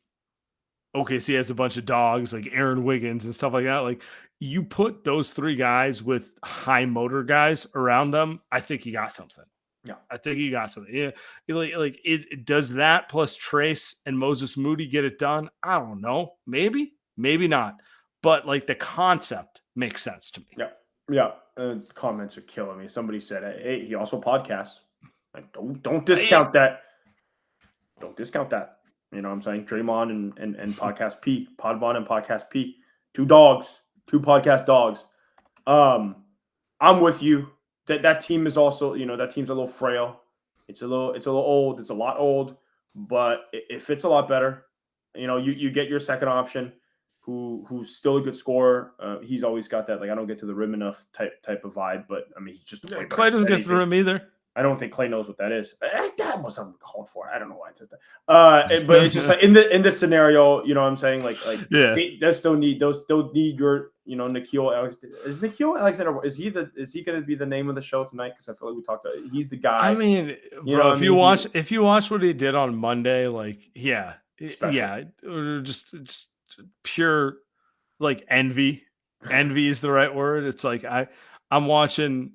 OKC has a bunch of dogs like Aaron Wiggins and stuff like that. Like, you put those three guys with high motor guys around them, I think you got something. Yeah, I think you got something. Yeah, it does that plus Trace and Moses Moody get it done? I don't know. Maybe not. But like the concept makes sense to me. Yeah. Comments are killing me. Somebody said, "Hey, he also podcasts." Like, don't discount that. Don't discount that. You know what I'm saying? Draymond and Podcast P, Podvon and Podcast P, two podcast dogs. I'm with you. That team is also, that team's a little frail. It's a little old. It's a lot old, but it fits a lot better. You get your second option, who's still a good scorer. He's always got that, like, I don't get to the rim enough type of vibe, but I mean, he's just Klay doesn't get to the rim either. I don't think Klay knows what that is. That was something called for. I don't know why I said that. But it's just like in this scenario, you know what I'm saying? Like yeah, they still need your, Nickeil Alexander. Is Nickeil Alexander? Is he going to be the name of the show tonight? Because I feel like we talked. He's the guy. I mean, bro, if you watch what he did on Monday, like, just pure like envy. Envy is the right word. It's like I'm watching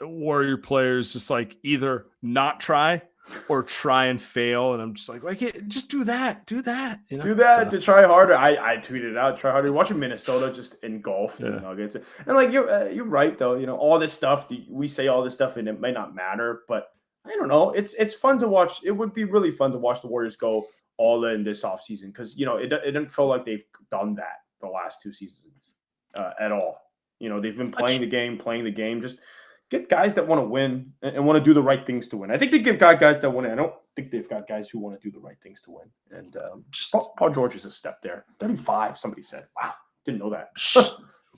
Warrior players just like either not try or try and fail, and I'm just like, just do that, do that to try harder. I tweeted out, try harder. Watching Minnesota just engulf the Nuggets, and like you're right though. All this stuff we say all this stuff, and it may not matter, but I don't know. It's fun to watch. It would be really fun to watch the Warriors go all in this offseason because it didn't feel like they've done that the last two seasons at all. They've been playing the game. Just get guys that want to win and want to do the right things to win. I think they've got guys that want to. I don't think they've got guys who want to do the right things to win. And Paul George is a step there. 35, somebody said. Wow, didn't know that.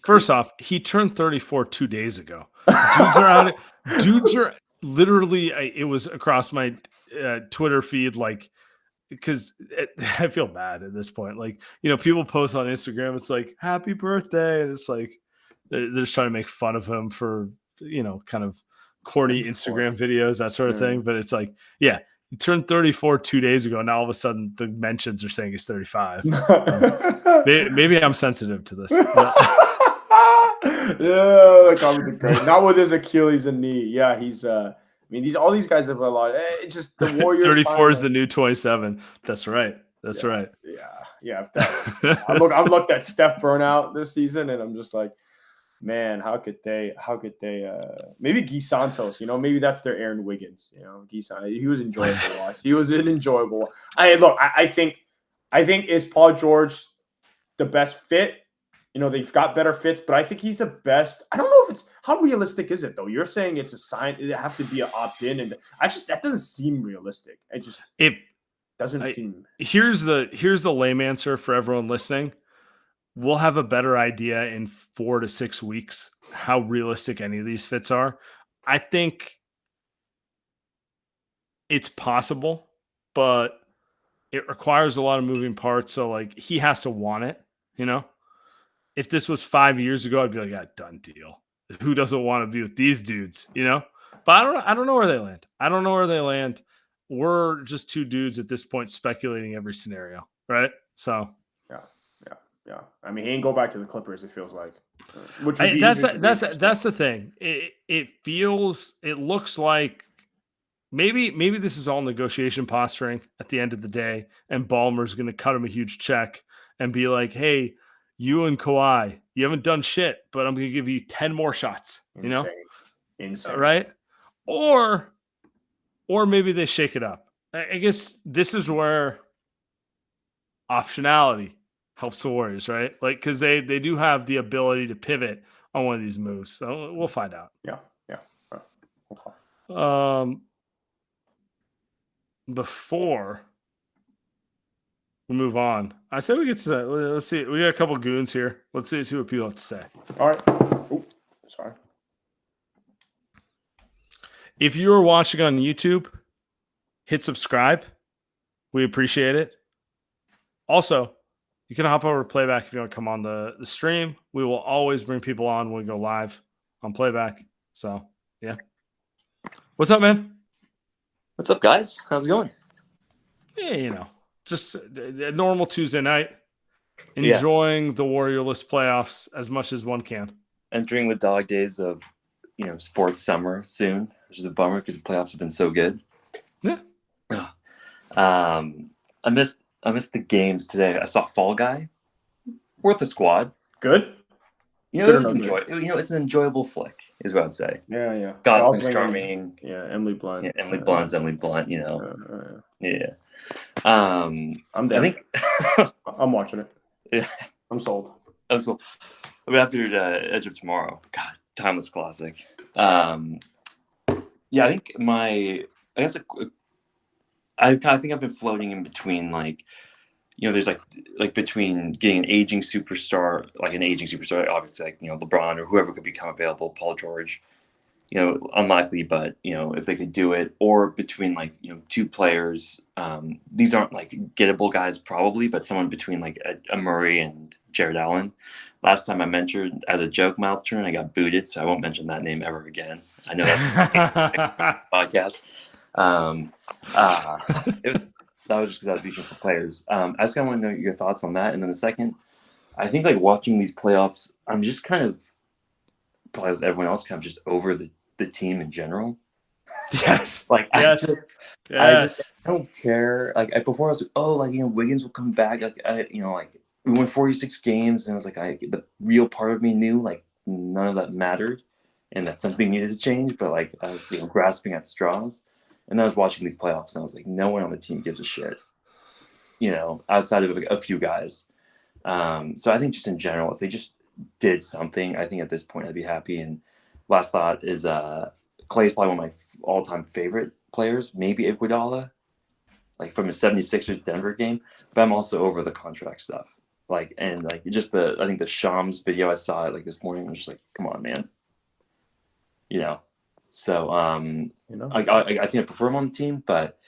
First off, he turned 34 2 days ago. Dudes are literally. It was across my Twitter feed, like, because I feel bad at this point. Like, people post on Instagram, it's like, happy birthday. And it's like, they're just trying to make fun of him for, kind of corny Instagram videos, that sort of thing. But it's like, he turned 34 2 days ago. Now all of a sudden the mentions are saying he's 35. Maybe I'm sensitive to this. The comments are great. Not with his Achilles and knee. Yeah, he's all these guys have a lot. It's just the Warriors. 34 is the new 27. That's right. That's right. Yeah. I've looked at Steph burnout this season, and I'm just like, man, how could they? Maybe Guy Santos. Maybe that's their Aaron Wiggins. Guy Santos. He was enjoyable to watch. He was an enjoyable. I think is Paul George the best fit? They've got better fits, but I think he's the best. I don't know if how realistic is it though? You're saying it's a sign. It have to be an opt-in, and that doesn't seem realistic. It doesn't seem. Here's the lame answer for everyone listening. We'll have a better idea in 4 to 6 weeks how realistic any of these fits are. I think it's possible, but it requires a lot of moving parts. So like he has to want it, If this was 5 years ago, I'd be like, done deal. Who doesn't want to be with these dudes, But I don't know where they land. We're just two dudes at this point speculating every scenario, right? So yeah. I mean, he ain't go back to the Clippers. It feels like. That's the thing. It looks like maybe this is all negotiation posturing at the end of the day, and Ballmer's going to cut him a huge check and be like, hey, you and Kawhi, you haven't done shit, but I'm going to give you 10 more shots, Insane. Right? Or maybe they shake it up. I guess this is where optionality helps the Warriors, right? Like, because they do have the ability to pivot on one of these moves. So we'll find out. Yeah. Okay. Before we move on, I say we get to let's see. We got a couple goons here. Let's see what people have to say. All right. Oh, sorry. If you are watching on YouTube, hit subscribe. We appreciate it. Also, you can hop over to Playback if you want to come on the stream. We will always bring people on when we go live on Playback. So, yeah. What's up, man? What's up, guys? How's it going? Yeah, just a normal Tuesday night. Enjoying the Warriorless playoffs as much as one can. Entering the dog days of, sports summer soon, which is a bummer because the playoffs have been so good. Yeah. I missed the games today. I saw Fall Guy. Worth a squad. Good. It's an enjoyable flick, is what I'd say. Yeah. Gosling's charming. Yeah, Emily Blunt. Yeah, Emily Blunt's Emily Blunt. Yeah. I'm down. I think I'm watching it. Yeah. I'm sold. After Edge of Tomorrow, God, timeless classic. I think I think I've been floating in between there's between getting an aging superstar, obviously LeBron or whoever could become available, Paul George, unlikely, but if they could do it, or between two players. These aren't gettable guys probably, but someone between a Murray and Jared Allen. Last time I mentioned as a joke Miles Turner, I got booted, so I won't mention that name ever again. I know that's podcast. That was just because I was reaching for players. I just kind of want to know your thoughts on that. And then the second, I think watching these playoffs, I'm just kind of, probably with everyone else, kind of just over the team in general. Yes. I don't care. Before I was Wiggins will come back. We won 46 games, and I was the real part of me knew none of that mattered, and that something needed to change. But I was grasping at straws, and then I was watching these playoffs, and I was no one on the team gives a shit, outside of a few guys. So I think just in general, if they just did something, I think at this point I'd be happy. And last thought is Klay is probably one of my all-time favorite players, maybe Iguodala, from a 76ers Denver game. But I'm also over the contract stuff. I think the Shams video I saw this morning was just come on, man. So I think I prefer him on the team, but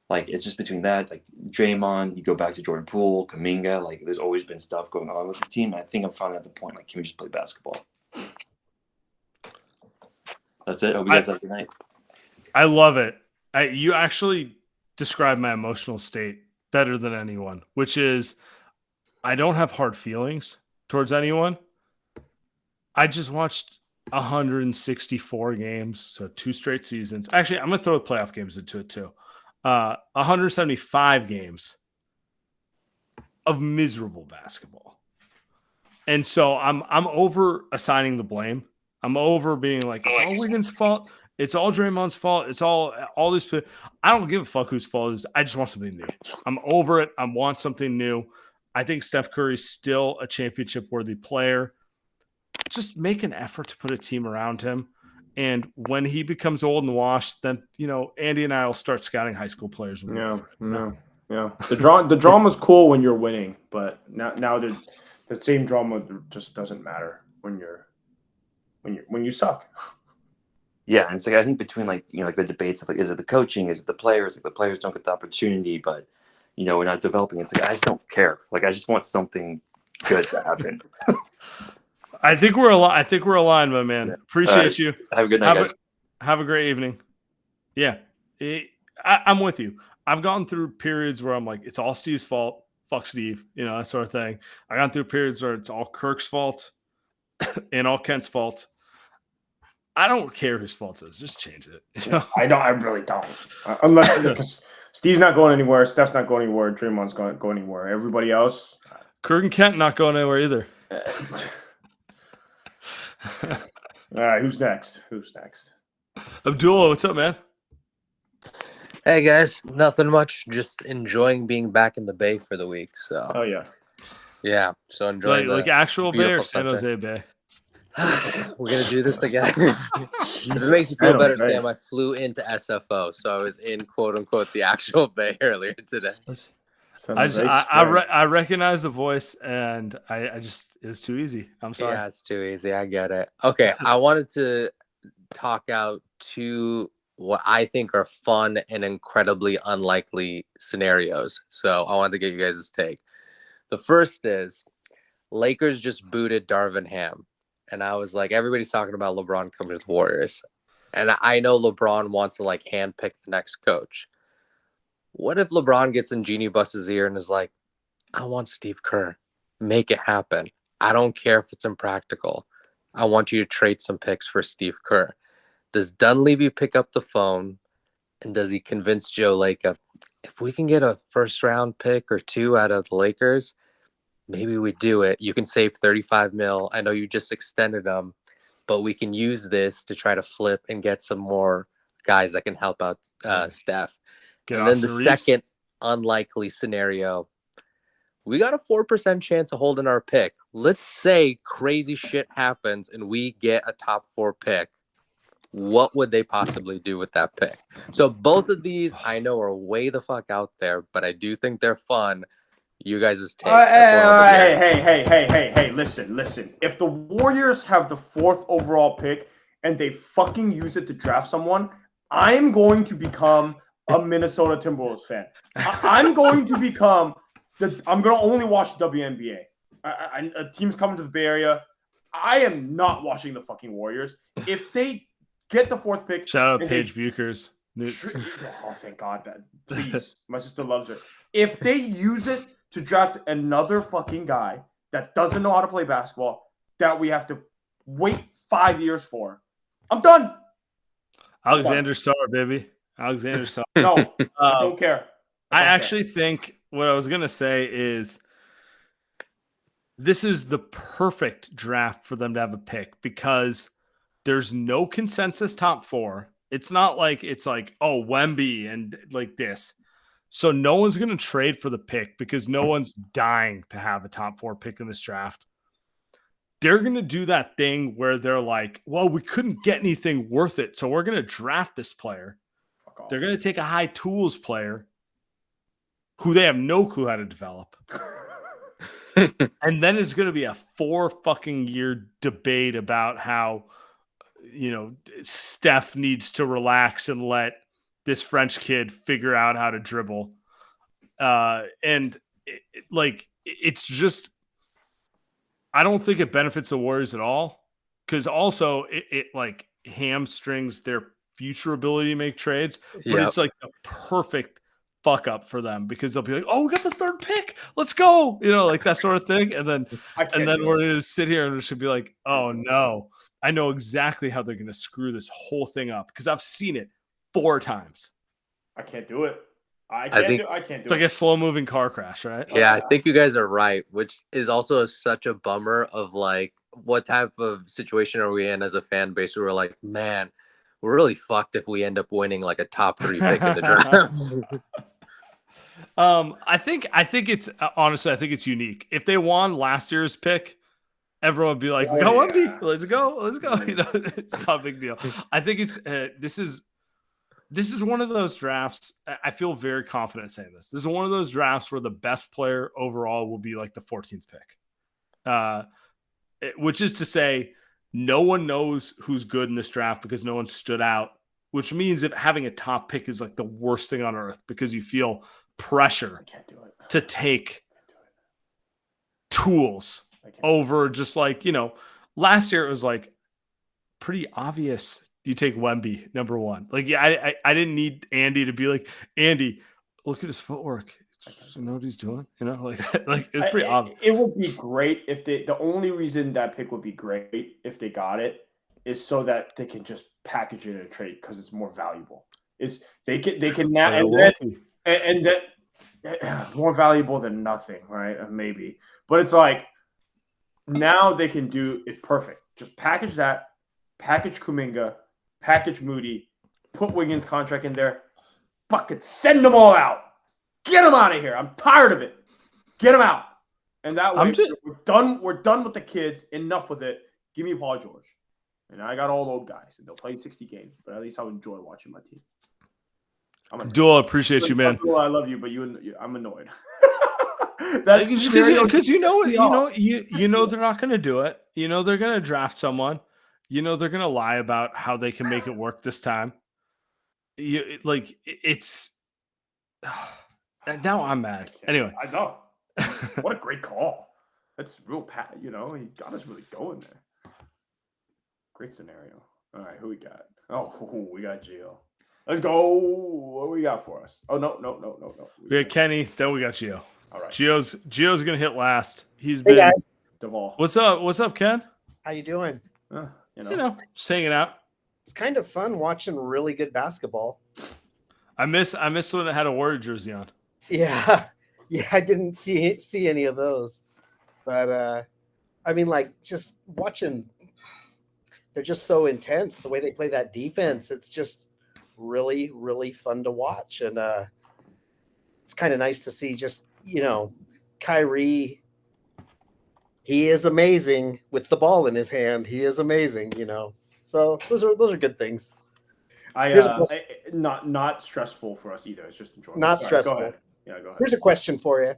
it's just between that, Draymond, you go back to Jordan Poole, Kuminga, there's always been stuff going on with the team. I think I'm finally at the point, can we just play basketball? That's it. Hope you guys have a good night. I love it. You actually describe my emotional state better than anyone, which is I don't have hard feelings towards anyone. I just watched 164 games, so 2 straight seasons. Actually, I'm going to throw the playoff games into it too. 175 games of miserable basketball. And so I'm over assigning the blame. I'm over being it's all Wiggins' fault. It's all Draymond's fault. It's all these. I don't give a fuck whose fault it is. I just want something new. I'm over it. I want something new. I think Steph Curry's still a championship-worthy player. Just make an effort to put a team around him. And when he becomes old and washed, then, Andy and I will start scouting high school players. Yeah. The drama's cool when you're winning, but now the same drama just doesn't matter when you suck. Yeah, and it's I think between the debates of is it the coaching, is it the players? The players don't get the opportunity, but we're not developing. It's I just don't care. I just want something good to happen. I think we're aligned, my man. Yeah. Appreciate you. Have a good night, guys. Have a great evening. Yeah, I'm with you. I've gone through periods where I'm it's all Steve's fault. Fuck Steve, that sort of thing. I gone through periods where it's all Kirk's fault and all Kent's fault. I don't care whose fault it is. Just change it. I really don't. Unless because Steve's not going anywhere. Steph's not going anywhere. Draymond's going anywhere. Everybody else. Kirk and Kent not going anywhere either. All right, who's next? Abdullah, what's up, man? Hey guys, nothing much. Just enjoying being back in the Bay for the week. So. Oh yeah. Yeah. So enjoying actual Bay or San Jose Bay. We're gonna do this again. If it makes you feel better, Sam, I flew into SFO, so I was in quote unquote the actual Bay earlier today. I recognize the voice, and it was too easy. I'm sorry. Yeah, it's too easy. I get it. Okay, I wanted to talk out 2 what I think are fun and incredibly unlikely scenarios. So I wanted to get you guys' take. The first is Lakers just booted Darvin Ham. And I was like, everybody's talking about LeBron coming to the Warriors. And I know LeBron wants to like handpick the next coach. What if LeBron gets in Genie Bus's ear and is like, I want Steve Kerr. Make it happen. I don't care if it's impractical. I want you to trade some picks for Steve Kerr. Does Dunleavy pick up the phone and does he convince Joe Lacob, if we can get a first round pick or 2 out of the Lakers, maybe we do it. You can save 35 mil. I know you just extended them, but we can use this to try to flip and get some more guys that can help out Steph. And then the second unlikely scenario, we got a 4% chance of holding our pick. Let's say crazy shit happens and we get a top 4 pick. What would they possibly do with that pick? So both of these I know are way the fuck out there, but I do think they're fun. You guys' take. Hey, listen. If the Warriors have the 4th overall pick and they fucking use it to draft someone, I'm going to become a Minnesota Timberwolves fan. I'm going to become I'm going to only watch the WNBA. A team's coming to the Bay Area. I am not watching the fucking Warriors. If they get the 4th pick. Shout out Paige Buchers. Oh, thank God. Please. My sister loves her. If they use it to draft another fucking guy that doesn't know how to play basketball, that we have to wait 5 years for, I'm done. Alexander Sarr, baby. Alexander Sarr. No, I don't care. I actually think what I was going to say is this is the perfect draft for them to have a pick because there's no consensus top 4. It's not like it's like, oh, Wemby and like this. So no one's going to trade for the pick because no one's dying to have a top 4 pick in this draft. They're going to do that thing where they're like, well, we couldn't get anything worth it, so we're going to draft this player. They're going to take a high tools player who they have no clue how to develop. And then it's going to be a 4 fucking year debate about how, Steph needs to relax and let this French kid figure out how to dribble. It's just, I don't think it benefits the Warriors at all. Because also it like hamstrings their future ability to make trades. But It's like the perfect fuck up for them because they'll be like, oh, we got the 3rd pick. Let's go. Like that sort of thing. And then we're going to sit here and it should be like, oh no, I know exactly how they're going to screw this whole thing up because I've seen it 4 times. I can't do it. I can't do it. It's like a slow moving car crash, right? Yeah, I think you guys are right, which is also such a bummer of like, what type of situation are we in as a fan base where we're like, man, we're really fucked if we end up winning like a top 3 pick in the draft. I think it's honestly, I think it's unique. If they won last year's pick, everyone would be like, "Go Wemby, let's go." It's not a big deal. I think it's this is one of those drafts. I feel very confident saying this. This is one of those drafts where the best player overall will be like the 14th pick, which is to say, no one knows who's good in this draft because no one stood out. Which means that having a top pick is like the worst thing on earth because you feel pressure to take tools over just like, last year it was like pretty obvious you take Wemby number 1. Like, yeah, I didn't need Andy to be like, Andy, look at his footwork. You know what he's doing? Like that. Like it's pretty obvious. It would be great if the only reason that pick would be great if they got it is so that they can just package it in a trade because it's more valuable. Is they can now and that more valuable than nothing, right? Maybe, but it's like now they can do it perfect. Just package that, package Kuminga, package Moody, put Wiggins' contract in there, fucking send them all out, get them out of here. I'm tired of it. Get them out, and that way we're done. We're done with the kids. Enough with it. Give me Paul George. And I got all those guys, and they'll play 60 games. But at least I'll enjoy watching my team. Duel, appreciate you, man. Duel, I love you, but I'm annoyed. That's because you know they're not going to do it. They're going to draft someone. They're going to lie about how they can make it work this time. it's now I'm mad. Anyway, I know. What a great call. That's real pat. He got us really going there. Great scenario. All right, who we got? Oh, we got Gio. Let's go. What we got for us? Oh, no. we got Kenny, then we got Gio. All right. Gio's gonna hit last. He's Hey been guys, Duvall. What's up, Ken? how you doing? Just hanging out. It's kind of fun watching really good basketball. I miss when it had a Warrior jersey on. Yeah, I didn't see any of those, but I mean, like just watching. They're just so intense. The way they play that defense, it's just really, really fun to watch, and it's kind of nice to see. Just Kyrie. He is amazing with the ball in his hand. He is amazing, So those are good things. Not stressful for us either. It's just enjoyable. Not Sorry, stressful. Go ahead. Yeah, go ahead. Here's a question for you.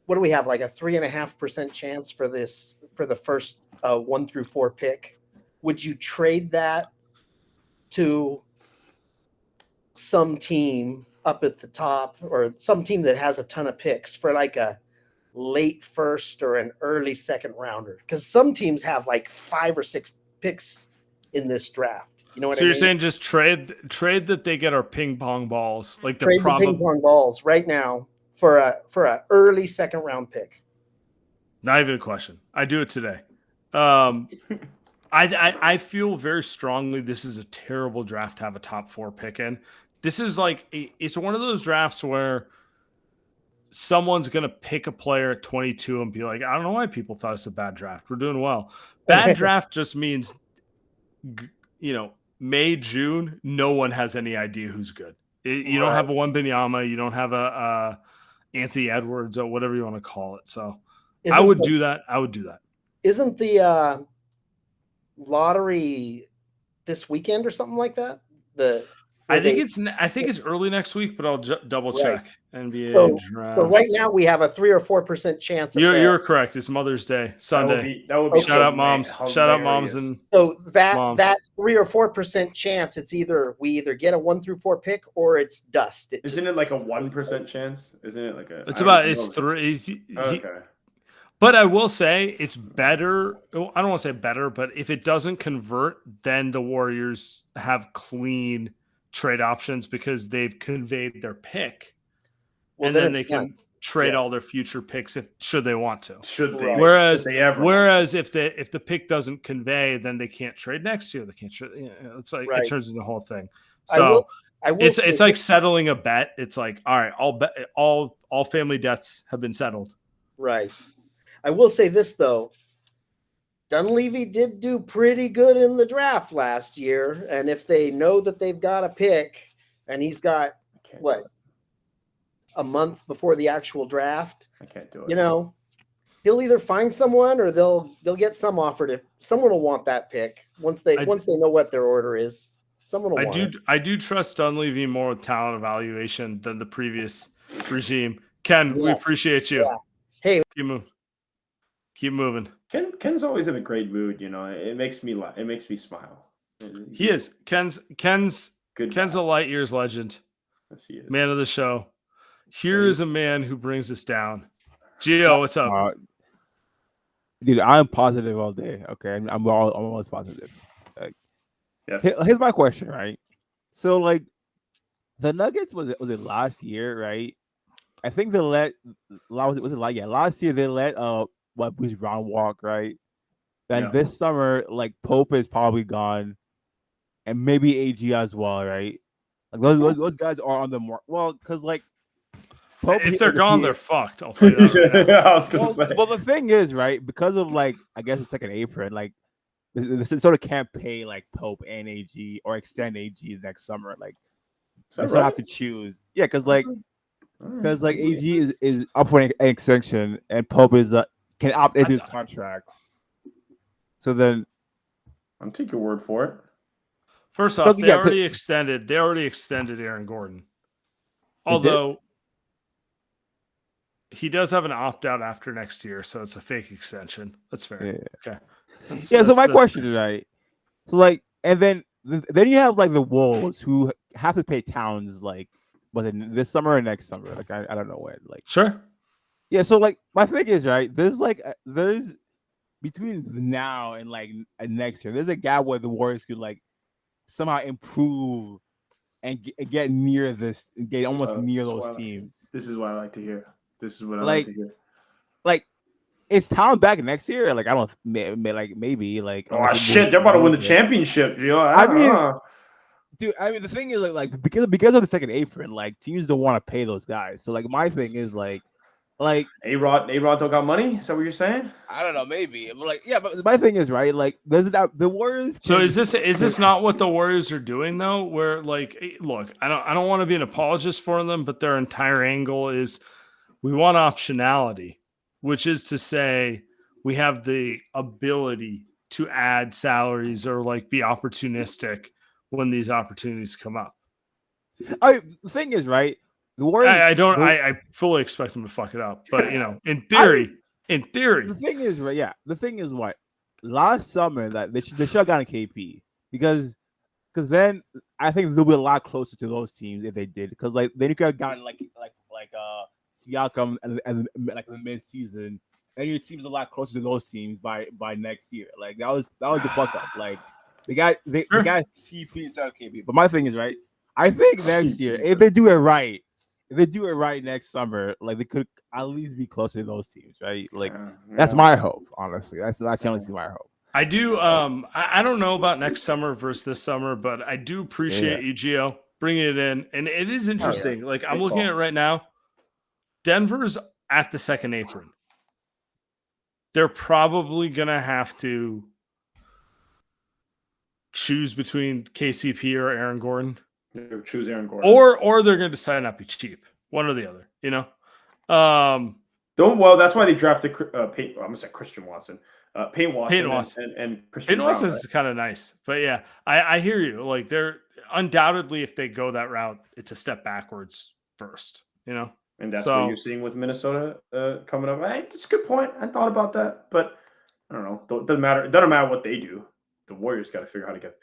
What do we have? Like a 3.5% chance for the first 1 through 4 pick? Would you trade that to some team up at the top or some team that has a ton of picks for like a late first or an early second rounder? Because some teams have like 5 or 6 picks in this draft. You know what I mean? So you're saying just trade that they get our ping pong balls, like trade the ping pong balls right now for a early second round pick. Not even a question. I do it today. I feel very strongly this is a terrible draft to have a top 4 pick in. This is it's one of those drafts where someone's going to pick a player at 22 and be like, I don't know why people thought it's a bad draft. We're doing well. Bad draft just means, May, June, no one has any idea who's good. You don't have a Wembanyama. You don't have a Anthony Edwards or whatever you want to call it. So I would do that. Isn't the lottery this weekend or something like that? I think it's early next week, but I'll double check. NBA draft. So right now we have a 3 or 4% chance. You're correct. It's Mother's Day Sunday. That would be shout out moms. Shout out moms and so moms. that 3 or 4% chance. It's we either get a 1 through 4 pick or it's dust. Isn't it like a 1% chance? Isn't it like a? It's 3. Okay. But I will say it's better. I don't want to say better, but if it doesn't convert, then the Warriors have clean trade options because they've conveyed their pick, and then they can trade all their future picks should they want to. Should they? Whereas if the pick doesn't convey, then they can't trade next year. They can't trade. It's like it turns into the whole thing. So it's like settling a bet. It's like, all right, all family debts have been settled. Right. I will say this though. Dunleavy did do pretty good in the draft last year, and if they know that they've got a pick, and he's got a month before the actual draft, I can't do it. He'll either find someone or they'll get some offer to. Someone will want that pick once they know what their order is. Someone will want it. I do trust Dunleavy more with talent evaluation than the previous regime. Ken, we appreciate you. Yeah. Hey, keep moving. Ken's always in a great mood, It makes me laugh. It makes me smile. He is. Ken's good. Ken's a light years legend. Yes, he is. Man of the show. Here is a man who brings us down. Gio, what's up? Dude, I'm positive all day. Okay, I'm always positive. Yes. Here's my question, right? So, the Nuggets was it last year, right? I think they let last year they let Bruce Brown walk, right? Then this summer, Pope is probably gone, and maybe AG as well, right? Those guys are on the mark. Well, because Pope, if they're gone, they're fucked. I'll tell you that. I was gonna say. Well, the thing is, right? Because of I guess it's an apron. The sort of can't pay Pope and AG or extend AG next summer. They have to choose. Yeah, because AG is up for an extension and Pope is can opt into his contract. So then, I'll take your word for it. First off, they already extended Aaron Gordon. Although he does have an opt out after next year, so it's a fake extension. That's fair. Yeah. Okay. So my question is, right? So and then you have the Wolves who have to pay Towns like was it this summer or next summer? Like I don't know when. Like Sure. yeah, so like my thing is right. There's between now and like next year, there's a gap where the Warriors could like somehow improve and get near this, get almost near those teams. This is what I like to hear. This is what I Like- like to hear. Like, is Town back next year? Like, I don't like maybe like. Oh shit! They're about to win the championship, yo. I mean, know. dude. I mean, the thing is like because of the second apron, like teams don't want to pay those guys. So like my thing is like. A-Rod don't got money? Is that what you're saying? I don't know, maybe. But like, yeah, but my thing is right. Like, there's that the Warriors. So is this not what the Warriors are doing though? Where like, look, I don't want to be an apologist for them, but their entire angle is we want optionality, which is to say we have the ability to add salaries or like be opportunistic when these opportunities come up. The thing is right. The Warriors. I fully expect them to fuck it up, but you know, in theory. The thing is, right? Yeah, the thing is, what last summer that they should have gotten KP because then I think they'll be a lot closer to those teams if they did. Because like then you could have gotten like Siakam and like the mid season, and your team's a lot closer to those teams by next year. Like that was the fuck up. Like the guy CP instead of KP. But my thing is right. I think next year if they do it right. If they do it right next summer, like they could at least be closer to those teams, right? Like that's my hope, honestly. That's honestly my hope. I do. I don't know about next summer versus this summer, but I do appreciate you, Gio, bringing it in, and it is interesting. Like I'm looking at it right now. Denver's at the second apron. They're probably gonna have to choose between KCP or Aaron Gordon. Choose Aaron Gordon. Or they're going to decide not to be cheap. One or the other, you know? That's why they drafted I'm going to say Christian Watson. Payne Watson. And Christian Payne Watson is kind of nice. But yeah, I hear you. Like they're undoubtedly, if they go that route, it's a step backwards first, you know? And that's what you're seeing with Minnesota coming up. Hey, it's a good point. I thought about that. But I don't know. It doesn't matter. It doesn't matter what they do. The Warriors got to figure out how to get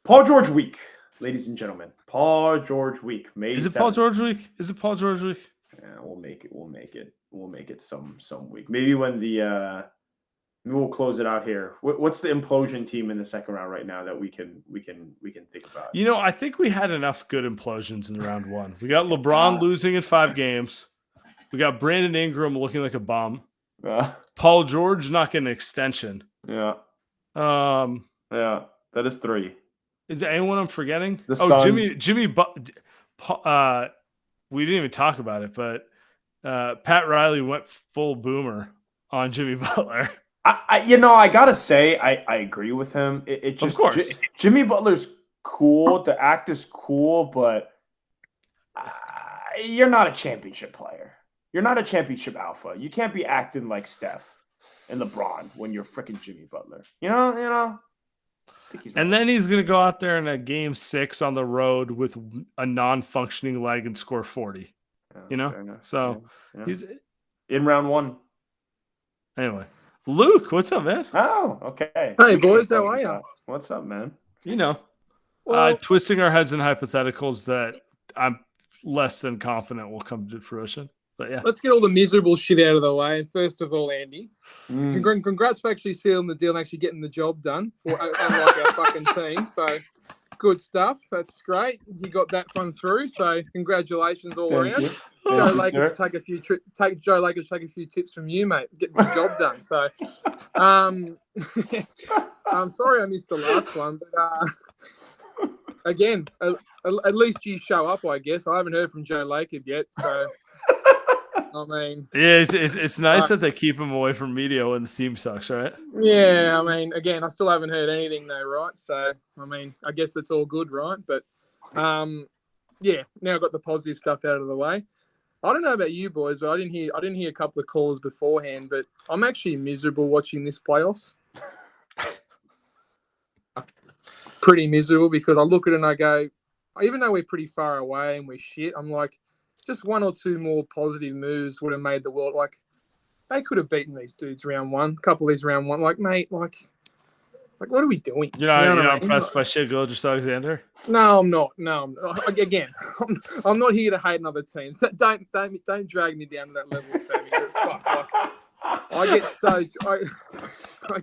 Paul George week. Ladies and gentlemen, Paul George week. Is it Paul George week? Is it Paul George week? Yeah, we'll make it some week. Maybe when maybe we'll close it out here. What's the implosion team in the second round right now that we can think about? You know, I think we had enough good implosions in round one. We got LeBron losing in 5 games. We got Brandon Ingram looking like a bum. Paul George not getting an extension. Yeah. Yeah, that is 3. Is there anyone I'm forgetting? Suns. Jimmy. We didn't even talk about it, but Pat Riley went full boomer on Jimmy Butler. I gotta say, I agree with him. It just, of course, Jimmy Butler's cool. The act is cool, but you're not a championship player. You're not a championship alpha. You can't be acting like Steph and LeBron when you're freaking Jimmy Butler. You know. And then he's going to go out there in a game 6 on the road with a non-functioning leg and score 40. You know? So he's in round 1. Anyway, Luke, what's up, man? Oh, okay. Hey, boys, how are you? What's up, man? You know, Well, twisting our heads in hypotheticals that I'm less than confident will come to fruition. But yeah, let's get all the miserable shit out of the way. First of all, Andy, congrats for actually sealing the deal and actually getting the job done for unlike our fucking team. So good stuff. That's great. You got that one through. So congratulations all around. Joe Lakers take a few tips from you, mate. Get the job done. So, I'm sorry I missed the last one, but again, at least you show up. I guess I haven't heard from Joe Lacob yet. So. I mean, yeah, it's nice that they keep him away from media when the team sucks, right? Yeah, I mean, again, I still haven't heard anything though, right? So, I mean, I guess it's all good, right? But, yeah, now I've got the positive stuff out of the way. I don't know about you boys, but I didn't hear a couple of calls beforehand, but I'm actually miserable watching this playoffs. Pretty miserable because I look at it and I go, even though we're pretty far away and we're shit, I'm like, just 1 or 2 more positive moves would have made the world. Like, they could have beaten these dudes round 1, a couple of these round 1. Like, mate, like, Like, what are we doing? You're not, You know you're what I not mean? impressed by Shea Gilgeous-Alexander? No, I'm not. No, again, I'm not here to hate another team. So don't drag me down to that level, Sammy. Fuck, I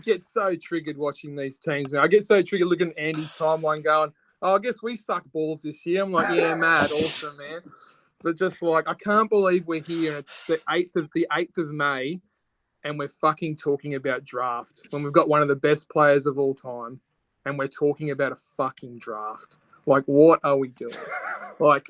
get so triggered watching these teams, man. I get so triggered looking at Andy's timeline, going, "Oh, I guess we suck balls this year." I'm like, "Yeah, mad, awesome, man." But just like, I can't believe we're here and it's the 8th of May, and we're fucking talking about draft when we've got one of the best players of all time, and we're talking about a fucking draft. Like, what are we doing? Like,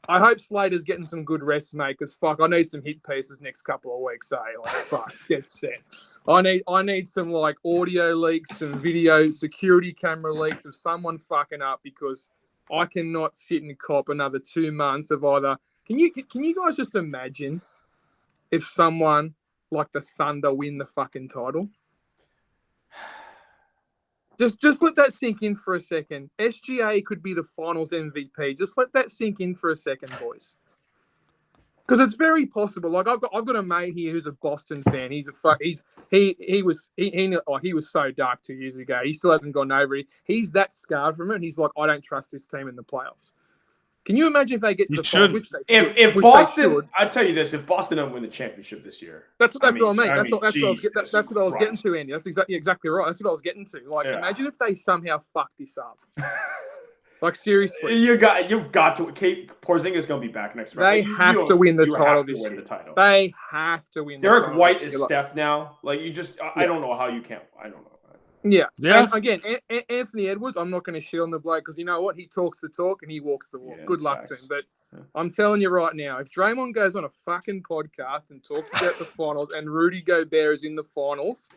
I hope Slater's getting some good rest, mate, because fuck, I need some hit pieces next couple of weeks, Like, fuck, get set. I need some like audio leaks, some video security camera leaks of someone fucking up, because I cannot sit and cop another 2 months of either. Can you guys just imagine if someone like the Thunder win the fucking title? Just let that sink in for a second. SGA could be the finals MVP. Just let that sink in for a second, boys. Because it's very possible. Like, I've got a mate here who's a Boston fan. He was so dark 2 years ago. He still hasn't gone over it. He's that scarred from it. And he's like, I don't trust this team in the playoffs. Can you imagine if they get to the finals? Which they if which Boston, they should. I'll tell you this: if Boston don't win the championship this year, That's what I mean. That's what I was getting Christ. to, Andy. That's exactly right. That's what I was getting to. Like, imagine if they somehow fuck this up. Like, seriously, you've got to. Kate Porzingis gonna be back next round. They have to win the title this year. They have to win. Derek White is Steph now. Like, you just, I don't know how you can't. I don't know. Yeah. And again, Anthony Edwards, I'm not going to shit on the bloke, because you know what? He talks the talk and he walks the walk. Yeah, Good luck facts. to him. But I'm telling you right now, if Draymond goes on a fucking podcast and talks about the finals and Rudy Gobert is in the finals,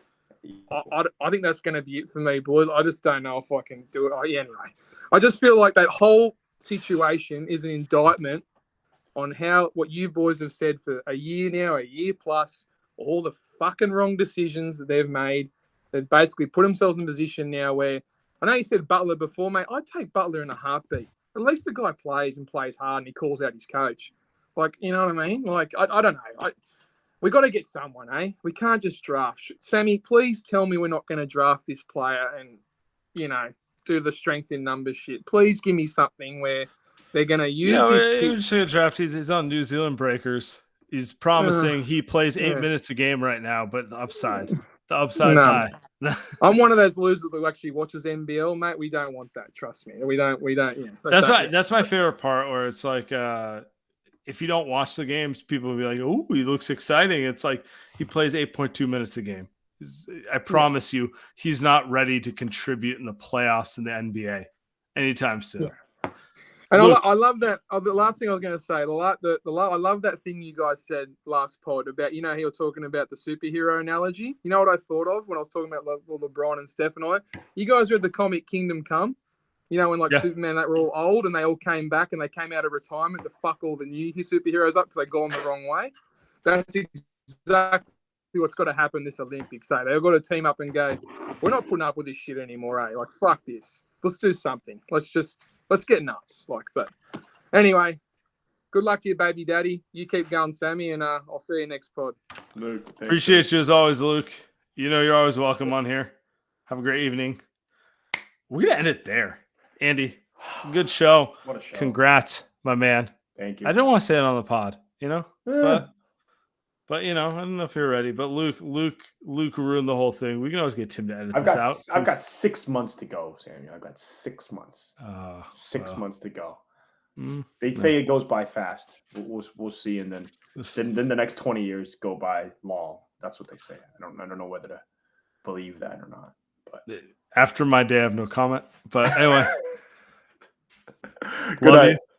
I think that's going to be it for me, boys. I just don't know if I can do it. Anyway, I just feel like that whole situation is an indictment on what you boys have said for a year now, a year plus, all the fucking wrong decisions that they've made. They've basically put themselves in a position now where, I know you said Butler before, mate. I'd take Butler in a heartbeat. At least the guy plays and plays hard and he calls out his coach. Like, you know what I mean? Like, I don't know. We got to get someone, eh? We can't just draft. Sammy, please tell me we're not going to draft this player and, do the strength in numbers shit. Please give me something where they're going to use this. He's draft. He's on New Zealand Breakers. He's promising he plays 8 minutes a game right now, but the upside's high. I'm one of those losers who actually watches NBL, mate. We don't want that. Trust me. We don't. Yeah. That's my favorite part, where it's like, if you don't watch the games, people will be like, "Oh, he looks exciting." It's like he plays 8.2 minutes a game. I promise you, he's not ready to contribute in the playoffs in the NBA anytime soon. Yeah. And I love that. The last thing I was going to say, I love that thing you guys said last pod about, you were talking about the superhero analogy. You know what I thought of when I was talking about LeBron and Steph and I? You guys read the comic Kingdom Come? When Superman, they were all old and they all came back and they came out of retirement to fuck all the new superheroes up because they gone the wrong way. That's exactly what's got to happen this Olympics. So they've got to team up and go, we're not putting up with this shit anymore, eh? Like, fuck this. Let's do something. Let's get nuts. But anyway, good luck to you, baby daddy. You keep going, Sammy, and I'll see you next pod. Luke, appreciate you as always, Luke. You're always welcome on here. Have a great evening. We're going to end it there. Andy, good show. What a show. Congrats, my man. Thank you. I don't want to say it on the pod, but I don't know if you're ready. But Luke ruined the whole thing. We can always get Tim to edit this out. I've got 6 months to go, Sammy. I've got 6 months. 6 months to go. They say it goes by fast. We'll see, and then the next 20 years go by long. That's what they say. I don't know whether to believe that or not. But after my day, I have no comment. But anyway, good night.